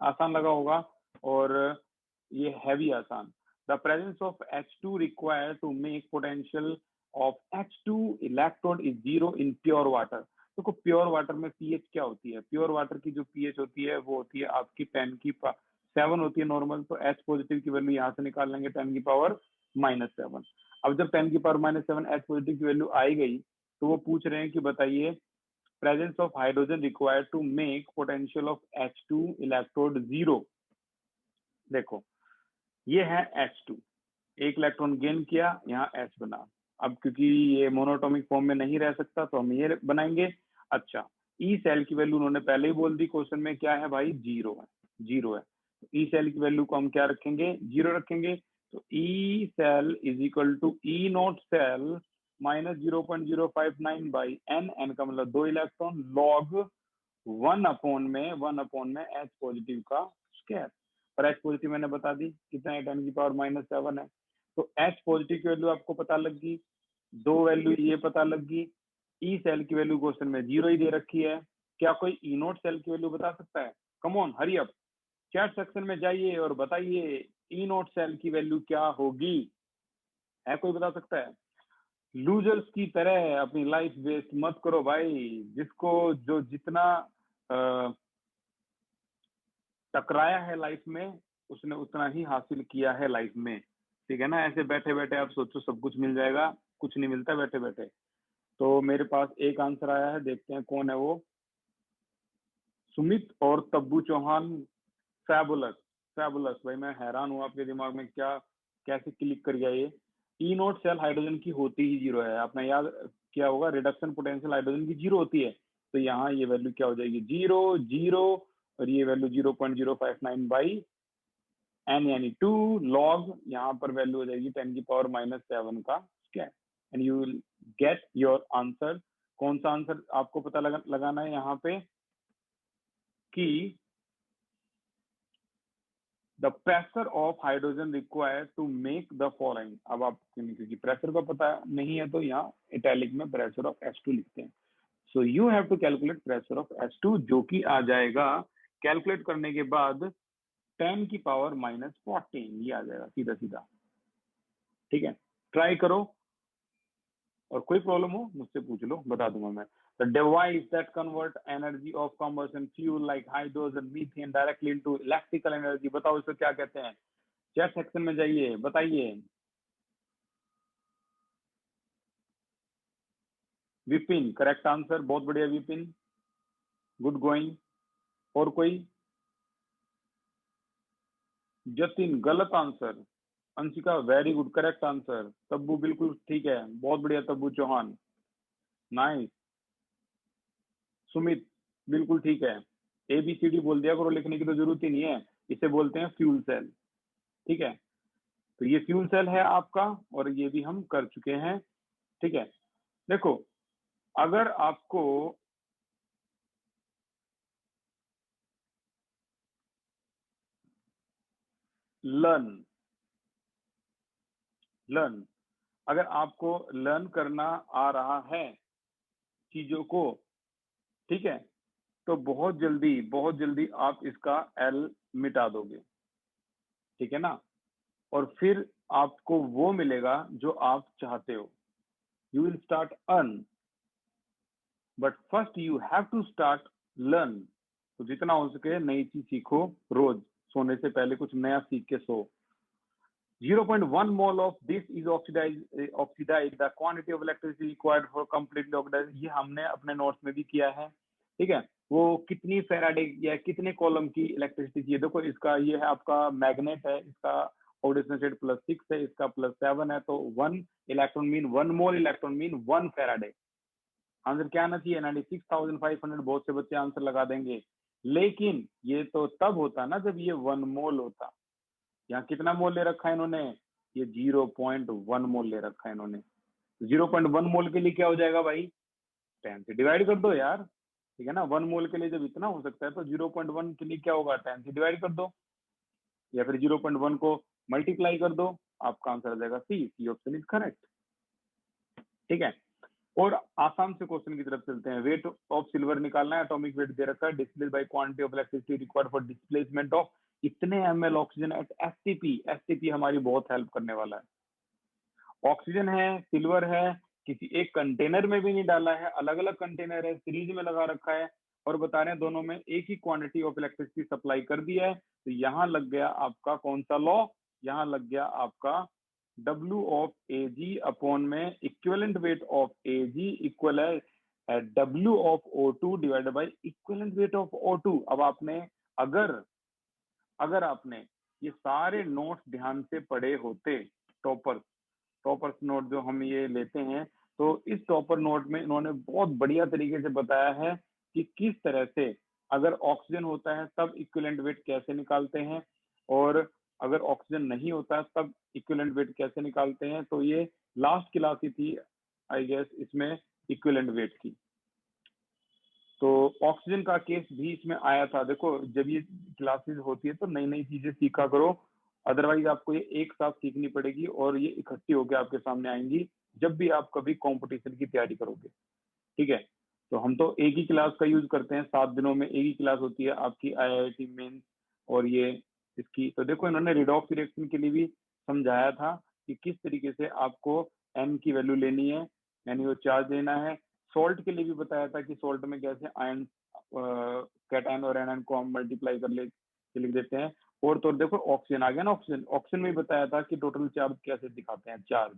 आसान लगा होगा, और ये है भी आसान। The presence of H2 required to make potential of H2 electrode is 0 in pure water. देखो प्योर वाटर में पीएच क्या होती है, प्योर वाटर की जो पीएच होती है वो होती है आपकी 10⁻7 होती है नॉर्मल। तो H पॉजिटिव की वैल्यू यहाँ से निकाल लेंगे 10⁻7। अब जब 10⁻7 H पॉजिटिव की वैल्यू आई गई, तो वो पूछ रहे हैं कि बताइए presence of hydrogen required to make potential of H2 electrode 0। देखो ये है H2, एक इलेक्ट्रॉन गेन किया, यहाँ H बना। अब क्योंकि ये मोनोटॉमिक फॉर्म में नहीं रह सकता, तो हम ये बनाएंगे। अच्छा, ई सेल की वैल्यू उन्होंने पहले ही बोल दी क्वेश्चन में, क्या है भाई, 0 है, 0 है। ई सेल की वैल्यू को हम क्या रखेंगे, 0 रखेंगे। तो E cell is equal to E naught cell minus 0.059 by N, N का मतलब 2 इलेक्ट्रॉन, लॉग 1/में एच पॉजिटिव का स्क्वायर। और एच पॉजिटिव मैंने बता दी कितना है, 10⁻7 है। तो एच पॉजिटिव की वैल्यू आपको पता लग गई, दो वैल्यू ये पता लग गई। ई सेल की वैल्यू क्वेश्चन में 0 ही दे रखी है। क्या कोई ई नोट सेल की वैल्यू बता सकता है? Come on, hurry up, chat section में जाइए और बताइए ई नोट सेल की वैल्यू क्या होगी। है कोई बता सकता है? लूजर्स की तरह अपनी लाइफ वेस्ट मत करो भाई। जिसको जो जितना टकराया है लाइफ में, उसने उतना ही हासिल किया है लाइफ में। ठीक है ना, ऐसे बैठे बैठे आप सोचो सब कुछ मिल जाएगा, कुछ नहीं मिलता बैठे बैठे। तो मेरे पास एक आंसर आया है, देखते हैं कौन है वो। सुमित और तब्बू चौहान, फैबुलस। फैबुलस भाई, मैं हैरान हूँ आपके दिमाग में क्या, कैसे क्लिक कर गया ये। ई नोट सेल हाइड्रोजन की होती ही 0 है, आपने याद किया होगा, रिडक्शन पोटेंशियल हाइड्रोजन की 0 होती है। तो यहाँ ये वैल्यू क्या हो जाएगी, 0 0, और ये वैल्यू 0.059 बाई एन यानी 2, लॉग यहाँ पर वैल्यू हो जाएगी 10⁻7 का square, and you will get your answer. कौन सा आंसर आपको पता लगाना है यहाँ पे, कि the pressure of hydrogen required to make the following. अब आप क्योंकि प्रेशर का पता नहीं है, तो यहाँ इटैलिक में प्रेशर ऑफ H2 लिखते हैं। So you have to calculate pressure of H2, जो कि आ जाएगा कैलकुलेट करने के बाद 10⁻14, ये आ जाएगा सीधा सीधा। ठीक है, ट्राई करो, और कोई प्रॉब्लम हो मुझसे पूछ लो, बता दूंगा मैं। The device that convert energy of combustion fuel like hydrogen, methane directly into electrical energy, बताओ इसको क्या कहते हैं? चैट सेक्शन में जाइए, बताइए। विपिन, करेक्ट आंसर, बहुत बढ़िया विपिन, गुड गोइंग। और कोई? जतिन, गलत answer. Anshika, very good, correct answer. Tabu, बिल्कुल ठीक है, बहुत बढ़िया तब्बू चौहान, नाइस। सुमित, बिल्कुल ठीक है। ABCD बोल दिया करो, लिखने की तो जरूरत ही नहीं है, इसे बोलते हैं फ्यूल सेल। ठीक है, तो ये फ्यूल सेल है आपका, और ये भी हम कर चुके हैं। ठीक है, देखो अगर आपको लर्न लर्न अगर आपको लर्न करना आ रहा है चीजों को, ठीक है, तो बहुत जल्दी आप इसका एल मिटा दोगे। ठीक है ना, और फिर आपको वो मिलेगा जो आप चाहते हो। You will start earn, but first you have to start learn. तो जितना हो सके नई चीज सीखो रोज, सोने से पहले कुछ नया सीख के सो। 0.1 mole of this is oxidized the quantity of electricity required for completely oxidize, ये हमने अपने नोट्स में भी किया है, ठीक है। वो कितनी फेराडे या कितने कॉलम की इलेक्ट्रिसिटी चाहिए, देखो इसका ये है आपका मैग्नेट है, इसका ऑक्सीडेशन स्टेट +6 है, इसका +7 है, तो 1 इलेक्ट्रॉन मीन 1 मोल इलेक्ट्रॉन मीन 1 फेराडे। आंसर क्या आना चाहिए 96,500। बहुत से बच्चे आंसर लगा देंगे, लेकिन ये तो तब होता ना जब ये 1 मोल होता। यहाँ कितना मोल ले रखा है इन्होंने, ये 0.1 मोल ले रखा है इन्होंने। 0.1 मोल के लिए क्या हो जाएगा भाई, 10 से डिवाइड कर दो यार, ठीक है ना। 1 मोल के लिए जब इतना हो सकता है तो 0.1 के लिए क्या होगा, 10 से डिवाइड कर दो, या फिर 0.1 को मल्टीप्लाई कर दो, आपका आंसर आ जाएगा सी ऑप्शन इज करेक्ट, ठीक है। और आसान से क्वेश्चन की तरफ चलते हैं। वेट ऑफ सिल्वर निकालना है, एटॉमिक वेट दे रखा है, displace by quantity of electricity required for displacement of इतने ml oxygen at STP. STP हमारी बहुत हेल्प करने वाला है। ऑक्सीजन है, सिल्वर है, किसी एक कंटेनर में भी नहीं डाला है, अलग अलग कंटेनर है, सीरीज में लगा रखा है, और बता रहे हैं दोनों में एक ही क्वांटिटी ऑफ इलेक्ट्रिसिटी सप्लाई कर दिया है। तो यहाँ लग गया आपका कौन सा लॉ, यहाँ लग गया आपका W ऑफ Ag अपॉन में equivalent weight of Ag equal है W of O2 divided by equivalent weight of O2। अब आपने अगर आपने ये सारे नोट्स ध्यान से पढ़े होते, टॉपर्स नोट जो हम ये लेते हैं, तो इस टॉपर नोट में इन्होंने बहुत बढ़िया तरीके से बताया है कि किस तरह से अगर ऑक्सीजन होता है तब इक्विवेलेंट वेट कैसे निकालते हैं, और अगर ऑक्सीजन नहीं होता तब इक्विवेलेंट वेट कैसे निकालते हैं। तो ये लास्ट क्लास ही थी आई गेस इसमें इक्विवेलेंट वेट की। तो ऑक्सीजन का केस भी इसमें आया था। देखो जब ये क्लासेस होती है तो नई नई चीजें सीखा करो, अदरवाइज आपको ये एक साथ सीखनी पड़ेगी और ये इकट्ठी होकर आपके सामने आएंगी जब भी आप कभी कंपटीशन की तैयारी करोगे, ठीक है। तो हम तो एक ही क्लास का यूज करते हैं, 7 दिनों में एक ही क्लास होती है आपकी IIT मेंस और ये इसकी। तो देखो इन्होंने रिडॉक्स रिएक्शन के लिए भी समझाया था कि किस तरीके से आपको n की वैल्यू लेनी है, यानी वो चार्ज लेना है। सॉल्ट के लिए भी बताया था कि सॉल्ट में कैसे आयन कैटायन और एनायन को हम मल्टीप्लाई कर लिख देते हैं। और तो देखो ऑक्सीजन आ गया ना, ऑक्सीजन में भी बताया था कि टोटल चार्ज कैसे दिखाते हैं, चार्ज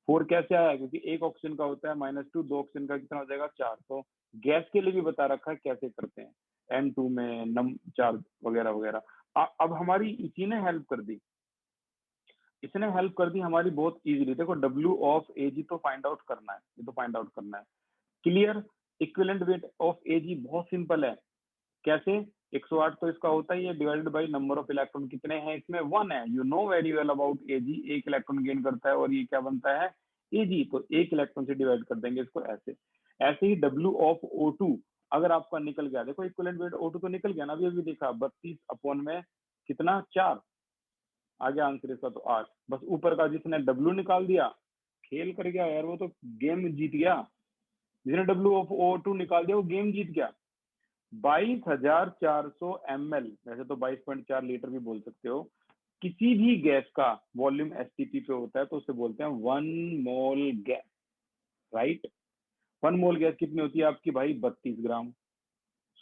4 कैसे आया, क्योंकि एक ऑक्सीजन का होता है -2, 2 ऑक्सीजन का कितना हो जाएगा 4। तो गैस के लिए भी बता रखा है कैसे करते हैं, N2 में नम चार्ज वगैरह वगैरह। अब हमारी इसी ने हेल्प कर दी, इसने हेल्प कर दी हमारी बहुत इजीली। देखो W ऑफ Ag तो फाइंड आउट करना है, ये तो फाइंड आउट करना है, clear. Equivalent weight of Ag बहुत सिंपल है, कैसे, 108 तो इसका होता ही है, divided by number of electron कितने हैं इसमें, 1 है। You know very well about Ag, एक इलेक्ट्रॉन गेन करता है और ये क्या बनता है Ag, तो एक इलेक्ट्रॉन से डिवाइड कर देंगे इसको ऐसे। ऐसे ही W ऑफ O2 अगर आपका निकल गया, देखो इक्विवेलेंट वेट O2 तो निकल गया ना, अभी देखा 32 अपॉन में कितना 4 आ गया आंसर इसका, तो 8। बस ऊपर का जिसने W निकाल दिया खेल कर गया यार, वो तो गेम जीत गया। जिसने W ऑफ O2 निकाल दिया वो गेम जीत गया। 22,400 ml, वैसे तो 22.4 लीटर भी बोल सकते हो। किसी भी गैस का वॉल्यूम एसटीपी पे होता है तो उसे बोलते हैं 1 मोल गैस, राइट। 1 मोल गैस कितनी होती है आपकी भाई, 32 ग्राम,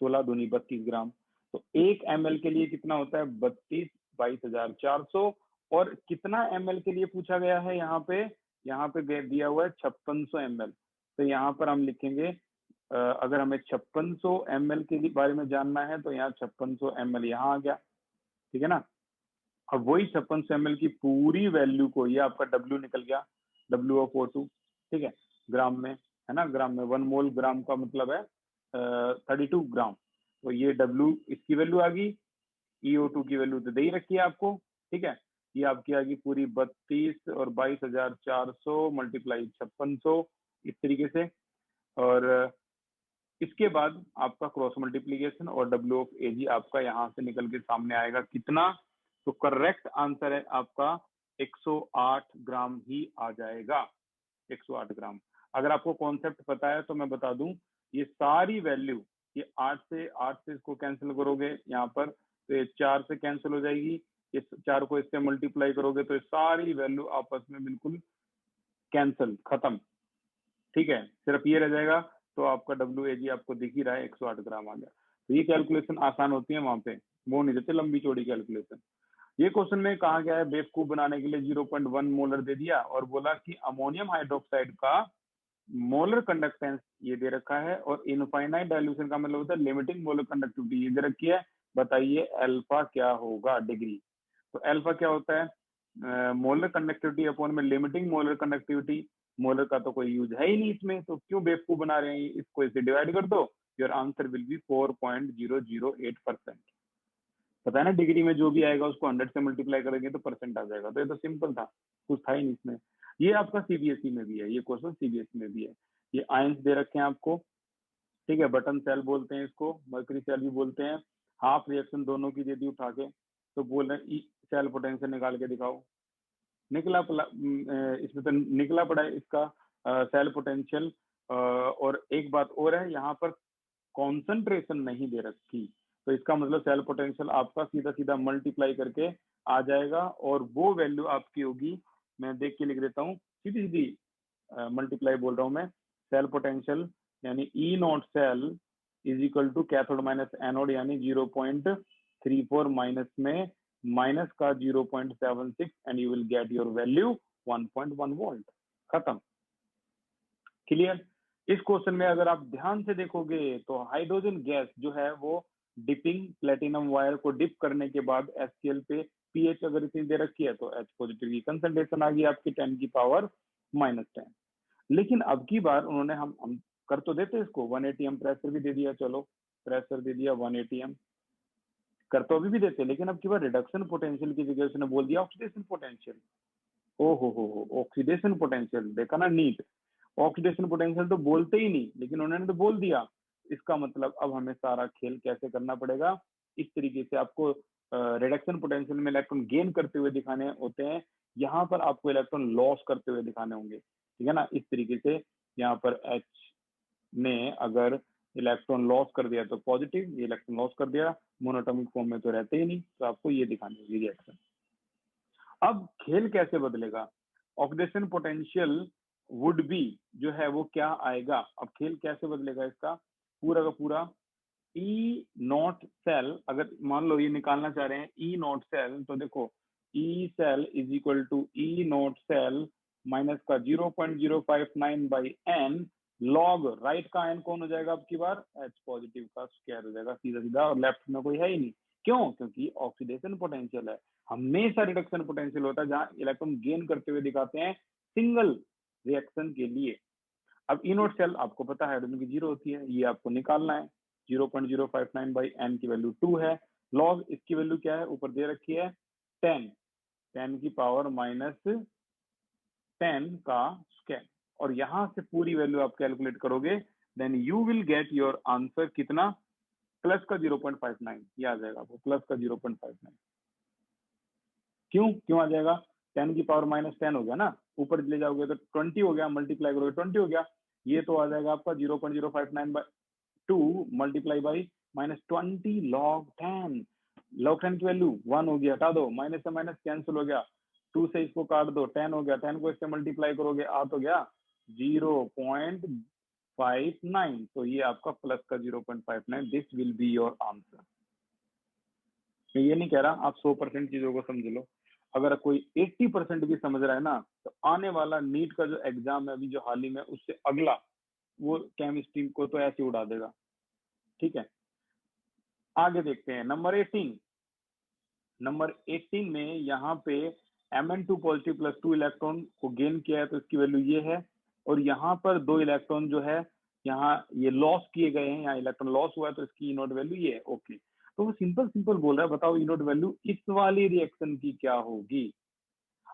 16 दूनी 32 ग्राम। तो 1 ml के लिए कितना होता है 32, 22,400। और कितना ml के लिए पूछा गया है यहाँ पे दिया हुआ है 5600 ml। तो यहाँ पर हम लिखेंगे अगर हमें 5600 ml के बारे में जानना है तो यहाँ 5600 ml यहाँ आ गया, ठीक है ना। अब वही 5600 ml की पूरी वैल्यू को, ये आपका W निकल गया, W ऑफ O2, ठीक है, ग्राम में है ना, ग्राम में 1 मोल, ग्राम का मतलब है 32 ग्राम। तो ये W इसकी वैल्यू आ गई, EO2 की वैल्यू तो दे ही रखी है आपको, ठीक है। ये आपकी आ गई पूरी 32 और 22,400 मल्टीप्लाई 5600 इस तरीके से। और इसके बाद आपका क्रॉस मल्टीप्लीकेशन और W ऑफ Ag आपका यहाँ से निकल के सामने आएगा कितना, तो करेक्ट आंसर है आपका 108 ग्राम ही आ जाएगा, 108 ग्राम। अगर आपको कॉन्सेप्ट पता है तो मैं बता दूं, ये सारी वैल्यू, ये 8 से इसको कैंसिल करोगे यहाँ पर तो ये 4 से कैंसिल हो जाएगी, इस 4 को इससे मल्टीप्लाई करोगे तो ये सारी वैल्यू आपस में बिल्कुल कैंसिल, खत्म, ठीक है। सिर्फ ये रह जाएगा, तो आपका WAG आपको दिख ही रहा है 108 ग्राम आ गया। तो ये कैलकुलेशन आसान होती है, वहां पे वो नहीं देते लंबी चौड़ी कैलकुलेशन। ये क्वेश्चन में कहा गया है बेवकूफ बनाने के लिए 0.1 मोलर दे दिया और बोला कि अमोनियम हाइड्रोक्साइड का मोलर कंडक्टेंस ये दे रखा है और इनफाइनाइट डाइल्यूशन का मतलब होता है लिमिटिंग मोलर कंडक्टिविटी ये दे रखी है। बताइए अल्फा क्या होगा डिग्री। तो अल्फा क्या होता है मोलर कंडक्टिविटी अपॉन में लिमिटिंग मोलर कंडक्टिविटी। मोलर का तो कोई यूज है ही नहीं इसमें, तो क्यों बेवकूफ बना रहे हैं, इसको इसे डिवाइड कर दो। Your answer will B 4.008%। पता है ना डिग्री में जो भी आएगा उसको 100 से मल्टीप्लाई करेंगे तो परसेंट आ जाएगा। तो ये तो सिंपल था, कुछ था ही नहीं इसमें। ये आपका सीबीएसई में भी है, ये क्वेश्चन सीबीएसई में भी है। ये आयंस दे रखे हैं आपको, ठीक है, बटन सेल बोलते हैं इसको, मर्करी सेल भी बोलते हैं। हाफ रिएक्शन दोनों की दे दी उठा के, तो बोल रहे हैं सेल पोटेंशियल निकाल के दिखाओ। इसमें तो निकला पड़ा है इसका सेल पोटेंशियल। और एक बात और है, यहाँ पर कॉन्सेंट्रेशन नहीं दे रखी, तो इसका मतलब सेल पोटेंशियल आपका सीधा सीधा मल्टीप्लाई करके आ जाएगा और वो वैल्यू आपकी होगी, मैं देख के लिख देता हूँ, सीधी सीधी मल्टीप्लाई बोल रहा हूँ मैं। सेल पोटेंशियल यानी E naught cell is equal to cathode minus anode यानी 0.34 माइनस में माइनस का 0.76 and you will get your value 1.1 volt. खत्म, क्लियर। इस क्वेश्चन में अगर आप ध्यान से देखोगे तो हाइड्रोजन गैस जो है वो डिपिंग प्लेटिनम वायर को डिप करने के बाद HCl पे पीएच अगर इतनी दे रखी है तो H पॉजिटिव की कंसंट्रेशन आ गई आपकी 10 की पावर -10। लेकिन अब की बार उन्होंने हम कर तो देते इसको 180 एम प्रेशर भी दे दिया, चलो प्रेशर दे दिया 180 एम, कर तो अभी भी देते, लेकिन अब की बार रिडक्शन पोटेंशियल की जगह उसने बोल दिया ऑक्सीडेशन पोटेंशियल। ओ हो ऑक्सीडेशन पोटेंशियल, देखा ना नीट, ऑक्सीडेशन पोटेंशियल तो बोलते ही नहीं लेकिन उन्होंने तो बोल दिया। इसका मतलब अब हमें सारा खेल कैसे करना पड़ेगा, इस तरीके से आपको रिडक्शन पोटेंशियल में इलेक्ट्रॉन गेन करते हुए दिखाने होते हैं, यहाँ पर आपको इलेक्ट्रॉन लॉस करते हुए दिखाने होंगे, ठीक है ना। इस तरीके से यहाँ पर H ने अगर इलेक्ट्रॉन लॉस कर दिया तो पॉजिटिव, ये इलेक्ट्रॉन लॉस कर दिया, मोनोटॉमिक फॉर्म में तो रहते ही नहीं, तो आपको ये दिखानी होगी रिएक्शन। अब खेल कैसे बदलेगा, ऑक्सीडेशन पोटेंशियल वुड बी जो है वो क्या आएगा, अब खेल कैसे बदलेगा इसका पूरा का पूरा। ई नॉट सेल, अगर मान लो ये निकालना चाह रहे हैं ई नॉट सेल, तो देखो E cell is equal to E naught cell minus का 0.059 बाई एन लॉग राइट का एन कौन हो जाएगा अब की बार एच पॉजिटिव का स्क्वायर हो जाएगा सीधा सीधा, और लेफ्ट में कोई है ही नहीं। क्यों, क्योंकि ऑक्सीडेशन पोटेंशियल है, हमेशा रिडक्शन पोटेंशियल होता है जहां इलेक्ट्रॉन गेन करते हुए दिखाते हैं सिंगल रिएक्शन के लिए। अब ई नोट सेल आपको पता है हाइड्रोजन की जीरो होती है, ये आपको निकालना है। 0.059 बाई एन की वैल्यू 2 है, लॉग इसकी वैल्यू क्या है ऊपर दे रखी है 10, 10 की पावर -10 का स्क्वायर, और यहां से पूरी वैल्यू आप कैलकुलेट करोगे then you will get your answer कितना, प्लस का 0.59, ये आ जाएगा आपको प्लस का 0.59। क्यों क्यों आ जाएगा, 10 की पावर -10 हो गया ना, ऊपर ले जाओगे तो 20 हो गया, मल्टीप्लाई करोगे 20 हो गया, ये तो आ जाएगा आपका 0.059 by 2 multiply by -20 log 10। Log 10 की वैल्यू 1 होगी, हटा दो, माइनस से माइनस कैंसिल हो गया, 2 से इसको काट दो 10 हो गया, 10 को इससे मल्टीप्लाई करोगे आ तो गया 0.59, तो ये आपका प्लस का 0.59, this will be your answer. मैं ये नहीं कह रहा आप 100% चीजों को समझ लो, अगर कोई 80% भी समझ रहा है ना तो आने वाला नीट का जो एग्जाम है अभी जो हाल ही में उससे अगला वो केमिस्ट्री को तो ऐसे उड़ा देगा, ठीक है। आगे देखते हैं नंबर 18। नंबर 18 में यहाँ पे Mn2 पॉजिटिव प्लस 2 इलेक्ट्रॉन को गेन किया है तो इसकी वैल्यू ये है, और यहाँ पर 2 इलेक्ट्रॉन जो है यहाँ ये लॉस किए गए हैं, यहाँ इलेक्ट्रॉन लॉस हुआ है तो इसकी इनोट वैल्यू ये है, ओके। तो वो सिंपल सिंपल बोल रहा है, बताओ इनोट वैल्यू इस वाली रिएक्शन की क्या होगी।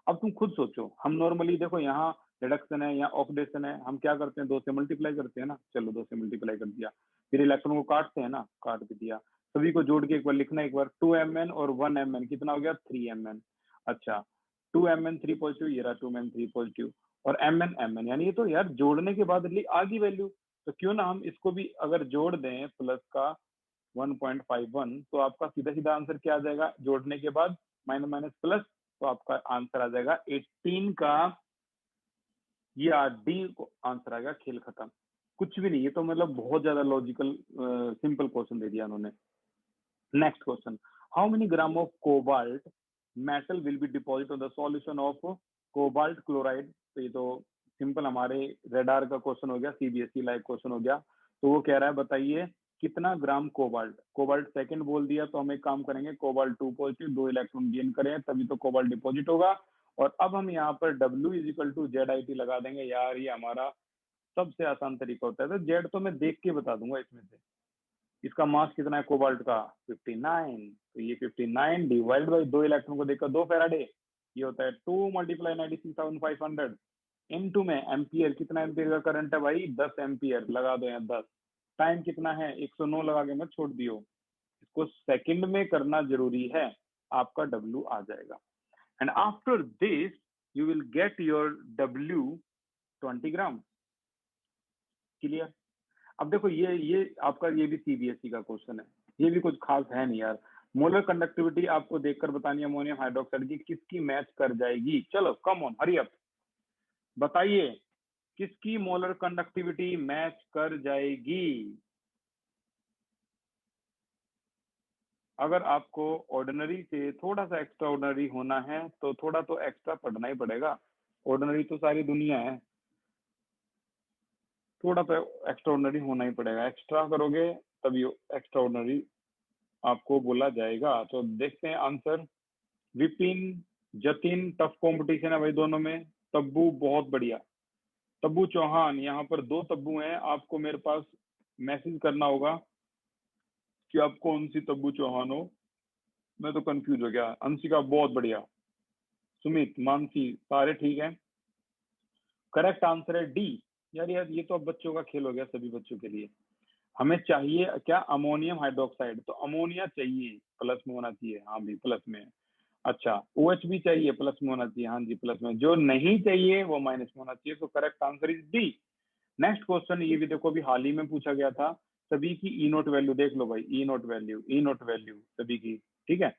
अब तुम खुद सोचो, हम नॉर्मली देखो यहाँ रिडक्शन है, यहाँ ऑक्सीडेशन है, हम क्या करते हैं 2 से मल्टीप्लाई करते हैं ना, चलो 2 से मल्टीप्लाई कर दिया, फिर इलेक्ट्रॉन को काटते हैं ना, काट भी दिया, सभी को जोड़ के एक बार लिखना, एक बार 2Mn और 1Mn कितना हो गया 3Mn। अच्छा 2Mn 3 पॉजिटिव, ये रहा 2Mn 3 पॉजिटिव, और Mn यानी ये तो यार जोड़ने के बाद आ गई वैल्यू, तो क्यों ना हम इसको भी अगर जोड़ दें प्लस का 1.51, तो आपका सीधा सीधा आंसर क्या आ जाएगा जोड़ने के बाद माइनस माइनस प्लस, तो आपका आंसर आ जाएगा 18 का, ये डी आंसर आएगा, खेल खत्म। कुछ भी नहीं, ये तो मतलब बहुत ज्यादा लॉजिकल सिंपल क्वेश्चन दे दिया उन्होंने। Next question, how many gram of cobalt metal will be deposit on the solution of cobalt chloride. तो ये तो सिंपल हमारे रेडार का क्वेश्चन हो गया, सीबीएसई लाइव क्वेश्चन हो गया। तो वो कह रहा है बताइए कितना ग्राम कोबाल्ट, कोबाल्ट सेकंड बोल दिया तो हम एक काम करेंगे, कोबाल्ट 2 पॉजिटिव 2 इलेक्ट्रॉन गेन करें तभी तो कोबाल्ट डिपॉजिट होगा। और अब हम यहाँ पर W is equal to ZIT लगा देंगे। यार ये हमारा सबसे आसान तरीका होता है। तो जेड तो मैं देख के बता दूंगा इसमें से। इसका मास कितना है कोबाल्ट का 59। तो ये 59 डिवाइड बाई 2 इलेक्ट्रॉन को देकर 2 फेराडे, ये होता है 2 मल्टीप्लाई 96,500 इनटू में एम्पियर। कितना एम्पियर का करंट है भाई 10 एम्पियर लगा दो यहाँ 10। टाइम कितना है 109 लगा के मत छोड़ दियो, इसको सेकंड में करना जरूरी है, आपका W आ जाएगा। And after this you will get your W 20 gram. Clear. अब देखो ये आपका ये भी सीबीएसई का क्वेश्चन है, ये भी कुछ खास है नहीं यार। मोलर कंडक्टिविटी आपको देखकर बतानी है अमोनियम हाइड्रोक्साइड की किसकी मैच कर जाएगी। चलो कम ऑन हरी अप, बताइए किसकी मोलर कंडक्टिविटी मैच कर जाएगी। अगर आपको ऑर्डिनरी से थोड़ा सा एक्स्ट्रा ऑर्डिनरी होना है तो थोड़ा तो एक्स्ट्रा पढ़ना ही पड़ेगा। ऑर्डिनरी तो सारी दुनिया है, थोड़ा तो एक्स्ट्रा ऑर्डिनरी होना ही पड़ेगा। एक्स्ट्रा करोगे तभी एक्स्ट्रा ऑर्डिनरी आपको बोला जाएगा। तो देखते हैं answer. Vipin Jatin tough competition है भाई दोनों में। तब्बू बहुत बढ़िया, तब्बू चौहान, यहाँ पर 2 तब्बू हैं, आपको मेरे पास मैसेज करना होगा कि आप कौन सी तब्बू चौहान हो। मैं तो कंफ्यूज हो गया। अंशिका बहुत बढ़िया, सुमित मानसी सारे ठीक है। करेक्ट आंसर है डी। यार ये तो अब बच्चों का खेल हो गया, सभी बच्चों के लिए। हमें चाहिए क्या अमोनियम हाइड्रोक्साइड, तो अमोनिया चाहिए प्लस में होना चाहिए, हाँ भी प्लस में है। अच्छा OH भी चाहिए प्लस में होना चाहिए, हाँ जी प्लस में। जो नहीं चाहिए वो माइनस में होना चाहिए। तो correct answer is D. Next question ये भी देखो अभी हाल ही में पूछा गया था। सभी की ई नोट वैल्यू देख लो भाई, ई नोट वैल्यू सभी की, ठीक है।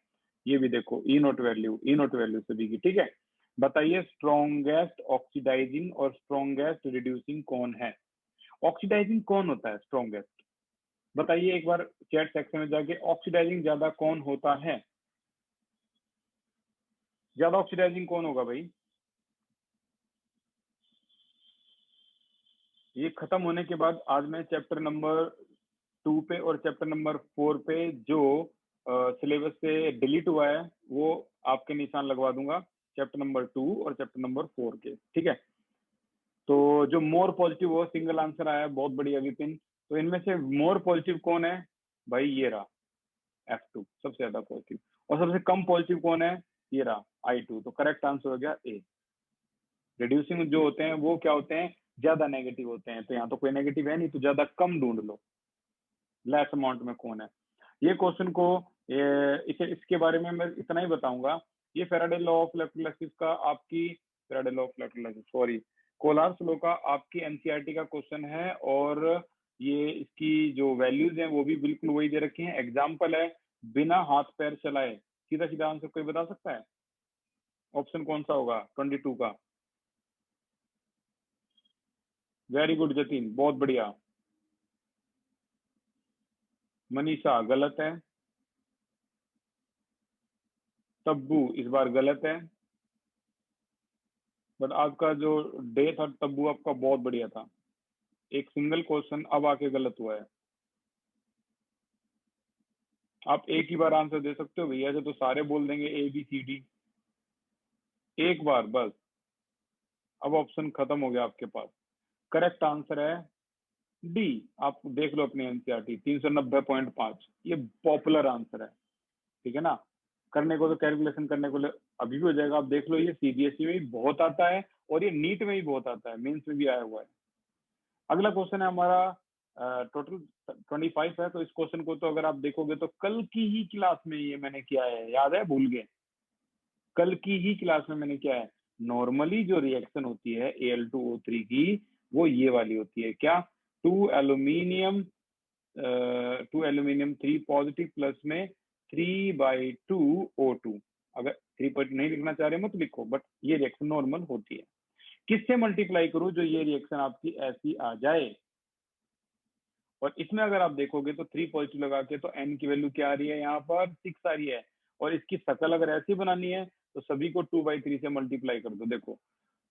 ये भी देखो ई नोट वैल्यू सभी की, ठीक है। बताइए स्ट्रॉन्गेस्ट ऑक्सीडाइजिंग और स्ट्रॉन्गेस्ट रिड्यूसिंग कौन है। ऑक्सीडाइजिंग कौन होता है स्ट्रॉन्गेस्ट, बताइए एक बार चैट सेक्शन में जाके, ऑक्सीडाइजिंग ज्यादा कौन होता है, ज्यादा ऑक्सीडाइजिंग कौन होगा भाई। ये खत्म होने के बाद आज मैं चैप्टर नंबर 2 पे और चैप्टर नंबर 4 पे जो सिलेबस से डिलीट हुआ है वो आपके निशान लगवा दूंगा, चैप्टर नंबर 2 और चैप्टर नंबर 4 के, ठीक है। तो जो मोर पॉजिटिव वो सिंगल आंसर आया, बहुत बढ़िया विपिन। तो इनमें से मोर पॉजिटिव कौन है भाई, ये रहा F2 सबसे ज्यादा पॉजिटिव। और सबसे कम पॉजिटिव कौन है, ये रहा I2। तो करेक्ट आंसर हो गया ए। रिड्यूसिंग जो होते हैं वो क्या होते हैं, ज्यादा नेगेटिव होते हैं। तो यहाँ तो कोई नेगेटिव है नहीं, तो ज्यादा कम ढूंढ लो, लेस अमाउंट में कौन है। ये क्वेश्चन को इसे इसके बारे में मैं इतना ही बताऊंगा। ये फेराडे लॉ ऑफ इलेक्ट्रोलाइसिस का आपकी, Faraday law of electrolysis sorry, Kohlrausch's law का आपकी एनसीईआरटी का क्वेश्चन है। और ये इसकी जो वैल्यूज हैं वो भी बिल्कुल वही दे रखी हैं। एग्जाम्पल है बिना हाथ पैर चलाए, सीधा सीधा आंसर कोई बता सकता है, ऑप्शन कौन सा होगा 22 का। वेरी गुड जतिन, बहुत बढ़िया। मनीषा गलत है, तब्बू इस बार गलत है। बट आपका जो डे था तब्बू आपका बहुत बढ़िया था, एक सिंगल क्वेश्चन अब आके गलत हुआ है। आप एक ही बार आंसर दे सकते हो भैया, ऐसे तो सारे बोल देंगे ABCD, एक बार बस। अब ऑप्शन खत्म हो गया आपके पास। करेक्ट आंसर है डी। आप देख लो अपनी एनसीईआरटी 390.5, ये पॉपुलर आंसर है, ठीक है ना। करने को तो कैलकुलेशन करने को अभी भी हो जाएगा, आप देख लो। ये सीबीएसई में भी बहुत आता है और ये नीट में भी बहुत आता है, मेंस में भी आया हुआ है। अगला क्वेश्चन है हमारा टोटल 25 है। तो इस क्वेश्चन को तो अगर आप देखोगे तो कल की ही क्लास में ये मैंने किया है, याद है भूल गए, कल की ही क्लास में मैंने किया है। नॉर्मली जो रिएक्शन होती है Al2O3 की वो ये वाली होती है क्या, 2 एल्यूमिनियम 3 पॉजिटिव प्लस में 3/2O2। अगर 3 नहीं लिखना चाह रहे मत लिखो, बट ये रिएक्शन नॉर्मल होती है। किससे मल्टीप्लाई करूं जो ये रिएक्शन आपकी ऐसी आ जाए। और इसमें अगर आप देखोगे तो 3 पॉजिटिव लगा के तो N की वैल्यू क्या आ रही है, यहाँ पर 6 आ रही है। और इसकी शक्ल अगर ऐसी बनानी है तो सभी को 2/3 से मल्टीप्लाई कर दो। देखो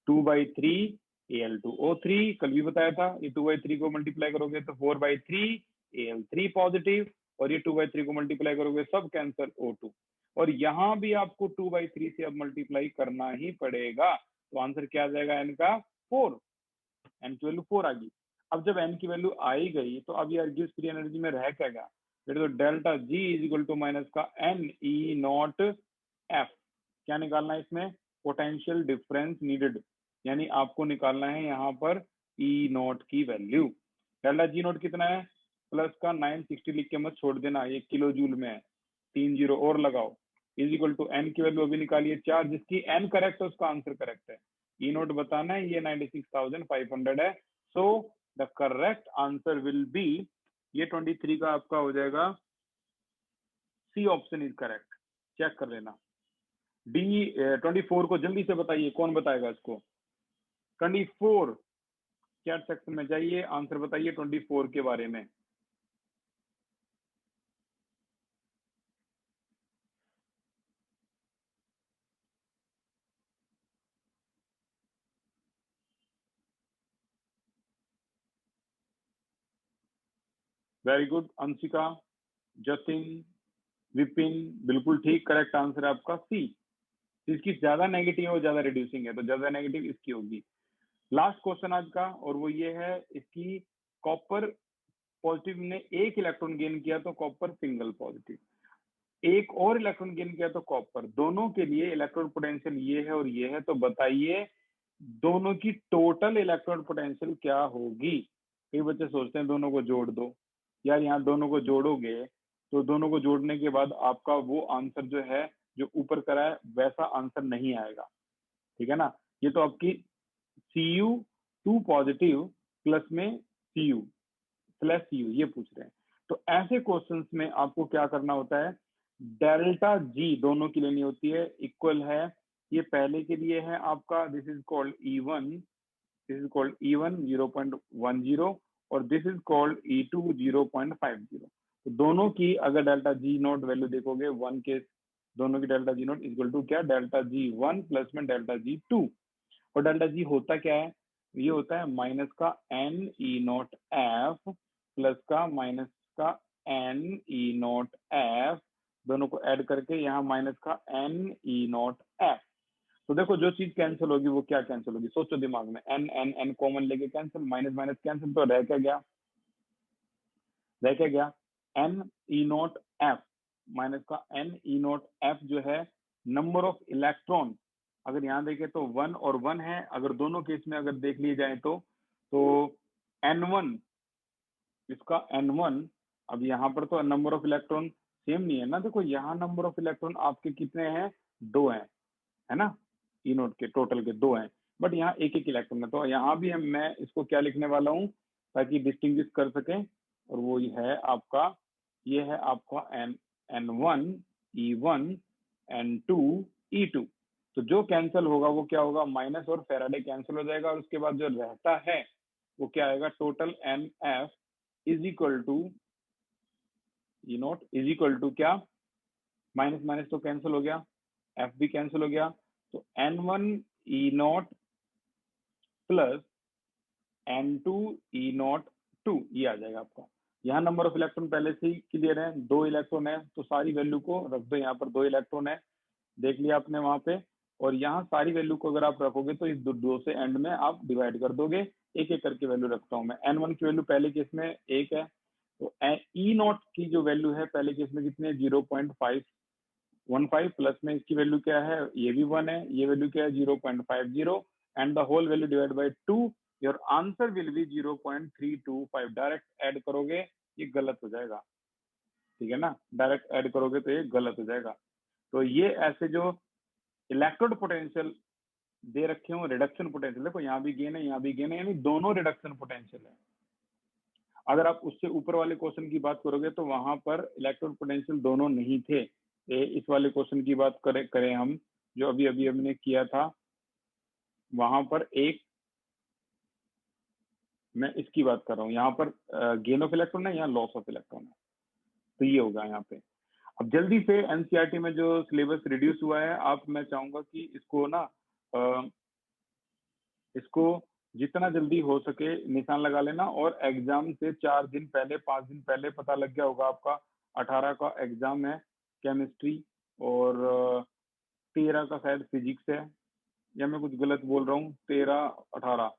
2/3 Al2O3, कल भी बताया था, ये 2/3 को मल्टीप्लाई करोगे तो 4/3 Al3 पॉजिटिव, और ये 2/3 को मल्टीप्लाई करोगे सब कैंसर O2, और यहाँ भी आपको 2/3 से अब मल्टीप्लाई करना ही पड़ेगा। तो आंसर क्या आ जाएगा n का 4, n की वैल्यू 4 आ गई। अब जब n की वैल्यू आई गई तो अब यार गिब्स फ्री एनर्जी में रह क्या गया, तो delta G is equal to minus का n ई नॉट एफ। क्या निकालना है इसमें, पोटेंशियल डिफरेंस नीडेड, यानी आपको निकालना है यहाँ पर ई नॉट की वैल्यू। डेल्टा जी नॉट कितना है, प्लस का 960 लिख के मत छोड़ देना, ये किलो जूल में है, 3 जीरो और लगाओ, इज इक्वल टू एन की वैल्यू अभी निकालिए 4, जिसकी एन करेक्ट है उसका आंसर करेक्ट है। ई नोट बताना है, ये 96,500 है। So the correct answer will be, ये 23 का आपका हो जाएगा, C option is correct. Check कर लेना। डी 24 को जल्दी से बताइए, कौन बताएगा इसको। 24 चैट सेक्शन में जाइए, आंसर बताइए 24 के बारे में। वेरी गुड अंशिका, जतिन, विपिन, बिल्कुल ठीक, करेक्ट आंसर है आपका सी। इसकी ज्यादा नेगेटिव है और ज्यादा रिड्यूसिंग है, तो ज्यादा नेगेटिव इसकी होगी। लास्ट क्वेश्चन आज का, और वो ये है इसकी, कॉपर पॉजिटिव ने एक इलेक्ट्रॉन गेन किया तो कॉपर सिंगल पॉजिटिव, एक और इलेक्ट्रॉन गेन किया तो कॉपर, दोनों के लिए इलेक्ट्रॉन पोटेंशियल ये है और ये है, तो बताइए दोनों की टोटल इलेक्ट्रॉन पोटेंशियल क्या होगी। कई बच्चे सोचते हैं दोनों को जोड़ दो, यार यहाँ दोनों को जोड़ोगे तो दोनों को जोड़ने के बाद आपका वो आंसर जो है, जो ऊपर करा है वैसा आंसर नहीं आएगा, ठीक है ना। ये तो आपकी Cu2 पॉजिटिव प्लस में Cu प्लस Cu ये पूछ रहे हैं। तो ऐसे क्वेश्चंस में आपको क्या करना होता है, डेल्टा जी दोनों की लेनी होती है, इक्वल है, ये पहले के लिए है आपका, this is called E1, this is called E1 0.10, और दिस इज कॉल्ड E2 0.50। तो दोनों की अगर डेल्टा जी नोट वैल्यू देखोगे 1 के, दोनों की delta G naught equal to क्या, डेल्टा जी 1 प्लस में डेल्टा जी 2, और डेल्टा जी होता क्या है, ये होता है माइनस का N E naught F plus का माइनस का एन ई नॉट एफ, दोनों को ऐड करके यहाँ माइनस का एन ई नॉट एफ। तो देखो जो चीज कैंसिल होगी वो क्या कैंसिल होगी, सोचो दिमाग में, एन एन एन कॉमन लेके कैंसिल, माइनस माइनस कैंसिल, तो रह क्या गया, रह क्या गया, N E naught F, minus का एन ई नॉट एफ जो है नंबर ऑफ इलेक्ट्रॉन, अगर यहाँ देखें तो 1 और 1 है, अगर दोनों केस में अगर देख लिए जाए तो N1, इसका N1, अब यहाँ पर तो नंबर ऑफ इलेक्ट्रॉन सेम नहीं है ना, देखो यहाँ नंबर ऑफ इलेक्ट्रॉन आपके कितने हैं, 2 हैं, है ना, ई नोट के टोटल के 2 हैं, बट यहाँ एक एक इलेक्ट्रॉन है, तो यहाँ भी मैं इसको क्या लिखने वाला हूँ ताकि डिस्टिंग्विश कर सके, और वो है आपका, ये है आपका N1 E1 N2 E2। तो जो कैंसिल होगा वो क्या होगा, माइनस और फेराडे कैंसिल हो जाएगा, और उसके बाद जो रहता है वो क्या आएगा, total NF is equal to E naught is equal to क्या, माइनस माइनस तो कैंसिल हो गया, F भी कैंसिल हो गया, तो N1 E naught plus N2 E naught 2, ये आ जाएगा आपका। यहाँ नंबर ऑफ इलेक्ट्रॉन पहले से ही क्लियर है, 2 इलेक्ट्रॉन है, तो सारी वैल्यू को रख दो, यहाँ पर 2 इलेक्ट्रॉन है, देख लिया आपने वहां पे, और यहाँ सारी वैल्यू को अगर आप रखोगे तो इस दो से एंड में आप डिवाइड कर दोगे, एक एक करके वैल्यू रखता हूँ मैं। N1 की वैल्यू पहले केस में 1 है, तो ई नॉट की जो वैल्यू है पहले केस में कितने, 0.515, प्लस में इसकी वैल्यू क्या है, ये भी 1 है, ये वैल्यू क्या है 0.50, and the whole value divide by 2, your answer will be 0.325। Direct add करोगे ये गलत हो जाएगा, ठीक है ना, डायरेक्ट ऐड करोगे तो ये गलत हो जाएगा। तो ये ऐसे जो इलेक्ट्रोड पोटेंशियल दे रखे हो, रिडक्शन पोटेंशियल, देखो यहाँ भी गेन है, यहाँ भी गेन है, यानी दोनों रिडक्शन पोटेंशियल है। अगर आप उससे ऊपर वाले क्वेश्चन की बात करोगे तो वहां पर इलेक्ट्रोड पोटेंशियल दोनों नहीं थे। इस वाले क्वेश्चन की बात करें हम, जो अभी अभी हमने किया था, वहां पर एक, मैं इसकी बात कर रहा हूँ, यहाँ पर गेन ऑफ इलेक्ट्रॉन है, यहाँ लॉस ऑफ इलेक्ट्रॉन है, तो ये होगा यहाँ पे। अब जल्दी से एनसीईआरटी में जो सिलेबस रिड्यूस हुआ है, आप मैं चाहूंगा कि इसको ना इसको जितना जल्दी हो सके निशान लगा लेना, और एग्जाम से 4 दिन पहले 5 दिन पहले पता लग गया होगा आपका 18 का एग्जाम है केमिस्ट्री, और 13 का शायद फिजिक्स है, या मैं कुछ गलत बोल रहा हूँ, 13 18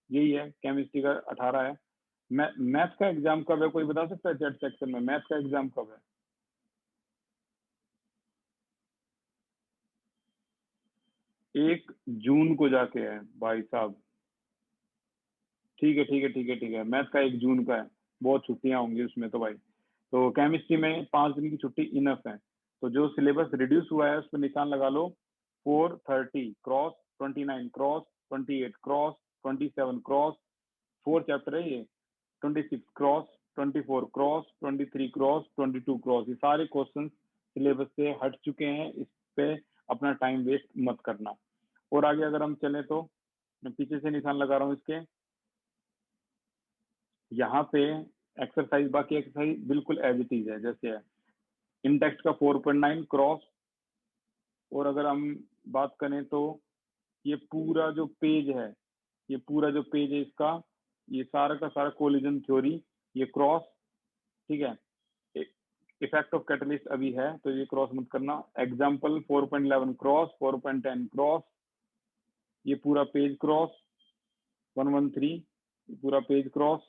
यही है, केमिस्ट्री का 18 है। मैथ्स का एग्जाम कब है, कोई बता सकता है चैट सेक्शन में, मैथ्स का एग्जाम कब है? 1 जून को जाके है भाई साहब। ठीक है ठीक है ठीक है ठीक है, मैथ का 1 जून का है, बहुत छुट्टियां होंगी उसमें तो भाई। तो केमिस्ट्री में 5 दिन की छुट्टी इनफ है। तो जो सिलेबस रिड्यूस हुआ है उस पर निशान लगा लो। 430 cross, 29 cross, 28 cross, 27 cross, 4 chapter है ये। 26 क्रॉस, 24 क्रॉस, 23 क्रॉस, 22 क्रॉस, ये सारे क्वेश्चन सिलेबस से हट चुके हैं, इस पे अपना टाइम वेस्ट मत करना। और आगे अगर हम चले तो मैं पीछे से निशान लगा रहा हूँ इसके, यहाँ पे एक्सरसाइज, बाकी एक्सरसाइज बिल्कुल एज इट इज है जैसे है। इंडेक्स का 4.9 क्रॉस, और अगर हम बात करें तो ये पूरा जो पेज है, ये पूरा जो पेज है इसका, ये सारा का सारा कोलिजन थ्योरी, ये क्रॉस, ठीक है। इफेक्ट ऑफ कैटलिस्ट अभी है तो ये क्रॉस मत करना। एग्जाम्पल 4.11 क्रॉस, 4.10 क्रॉस, ये पूरा पेज क्रॉस, 113 पूरा पेज क्रॉस,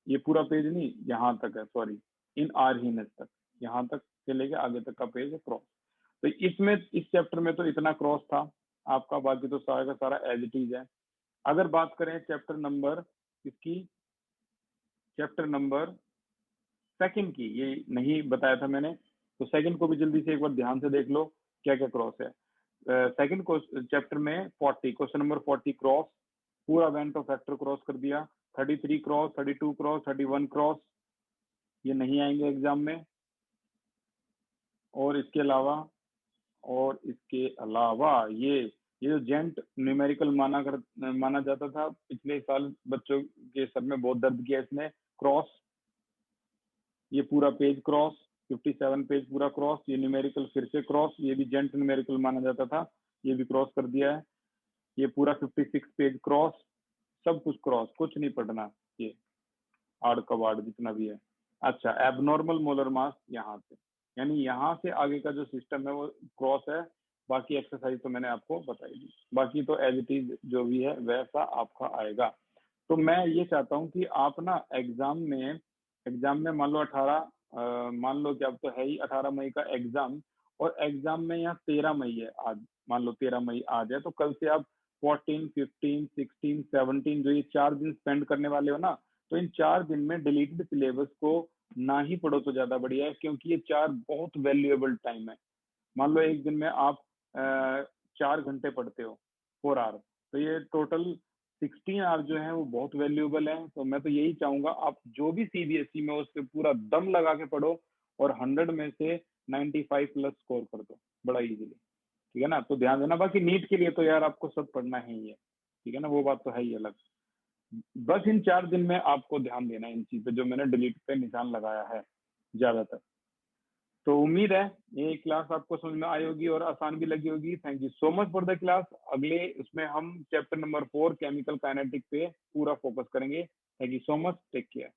ये पूरा पेज नहीं, यहाँ तक है, सॉरी, इन आरहीनेस तक, यहाँ तक से लेके आगे तक का पेज है क्रॉस। तो इसमें इस चैप्टर में तो इतना क्रॉस था आपका, बाकी तो सारा का सारा एज इट इज है। अगर बात करें चैप्टर नंबर इसकी, चैप्टर नंबर सेकंड की, ये नहीं बताया था मैंने, तो सेकंड को भी जल्दी से एक बार ध्यान से देख लो क्या क्या क्रॉस है। सेकंड को चैप्टर में 40, क्वेश्चन नंबर 40 क्रॉस, पूरा वेंट ऑफ फैक्टर क्रॉस कर दिया। 33 क्रॉस, 32 क्रॉस, 31 क्रॉस, ये नहीं आएंगे एग्जाम में। और इसके अलावा, और इसके अलावा ये जो जेंट न्यूमेरिकल माना जाता था, पिछले साल बच्चों के सर में बहुत दर्द किया इसने, क्रॉस, ये पूरा पेज क्रॉस, 57 पेज पूरा क्रॉस, ये न्यूमेरिकल फिर से क्रॉस, ये भी जेंट न्यूमेरिकल माना जाता था, ये भी क्रॉस कर दिया है। ये पूरा 56 पेज क्रॉस, सब कुछ क्रॉस, कुछ नहीं पढ़ना, ये आड़ कबाड़ जितना भी है। अच्छा, एबनॉर्मल मोलर मास यहाँ से, यानी यहाँ से आगे का जो सिस्टम है वो क्रॉस है। बाकी एक्सरसाइज तो मैंने आपको बताई दी, बाकी तो एज इट इज जो भी है वैसा आपका आएगा। तो मैं ये चाहता हूँ कि आप ना एग्जाम में मान लो 18, मान लो कि अब तो है ही 18 मई का एग्जाम, और एग्जाम में यहाँ 13 मई है आज, मान लो 13 मई आज है, तो कल से आप 14, 15, 16, 17 जो ये 4 दिन स्पेंड करने वाले हो ना, तो इन 4 दिन में डिलीटेड सिलेबस को ना ही पढ़ो तो ज्यादा बढ़िया है, क्योंकि ये 4 बहुत वैल्यूएबल टाइम है। मान लो एक दिन में आप 4 घंटे पढ़ते हो, 4 आवर, तो ये टोटल 16 आवर जो है वो बहुत वैल्यूएबल है। तो मैं तो यही चाहूंगा आप जो भी सीबीएसई में उससे पूरा दम लगा के पढ़ो, और 100 में से 95 प्लस स्कोर कर दो बड़ा इजीली, ठीक है ना। तो ध्यान देना, बाकी नीट के लिए तो यार आपको सब पढ़ना ही है, ठीक है ना, वो बात तो है ही अलग। बस इन 4 दिन में आपको ध्यान देना है इन चीज पे जो मैंने डिलीट पे निशान लगाया है ज्यादातर। तो उम्मीद है ये क्लास आपको समझ में आई होगी और आसान भी लगी होगी। Thank you so much for the class. अगले उसमें हम चैप्टर नंबर 4 केमिकल काइनेटिक पे पूरा फोकस करेंगे। Thank you so much, take care.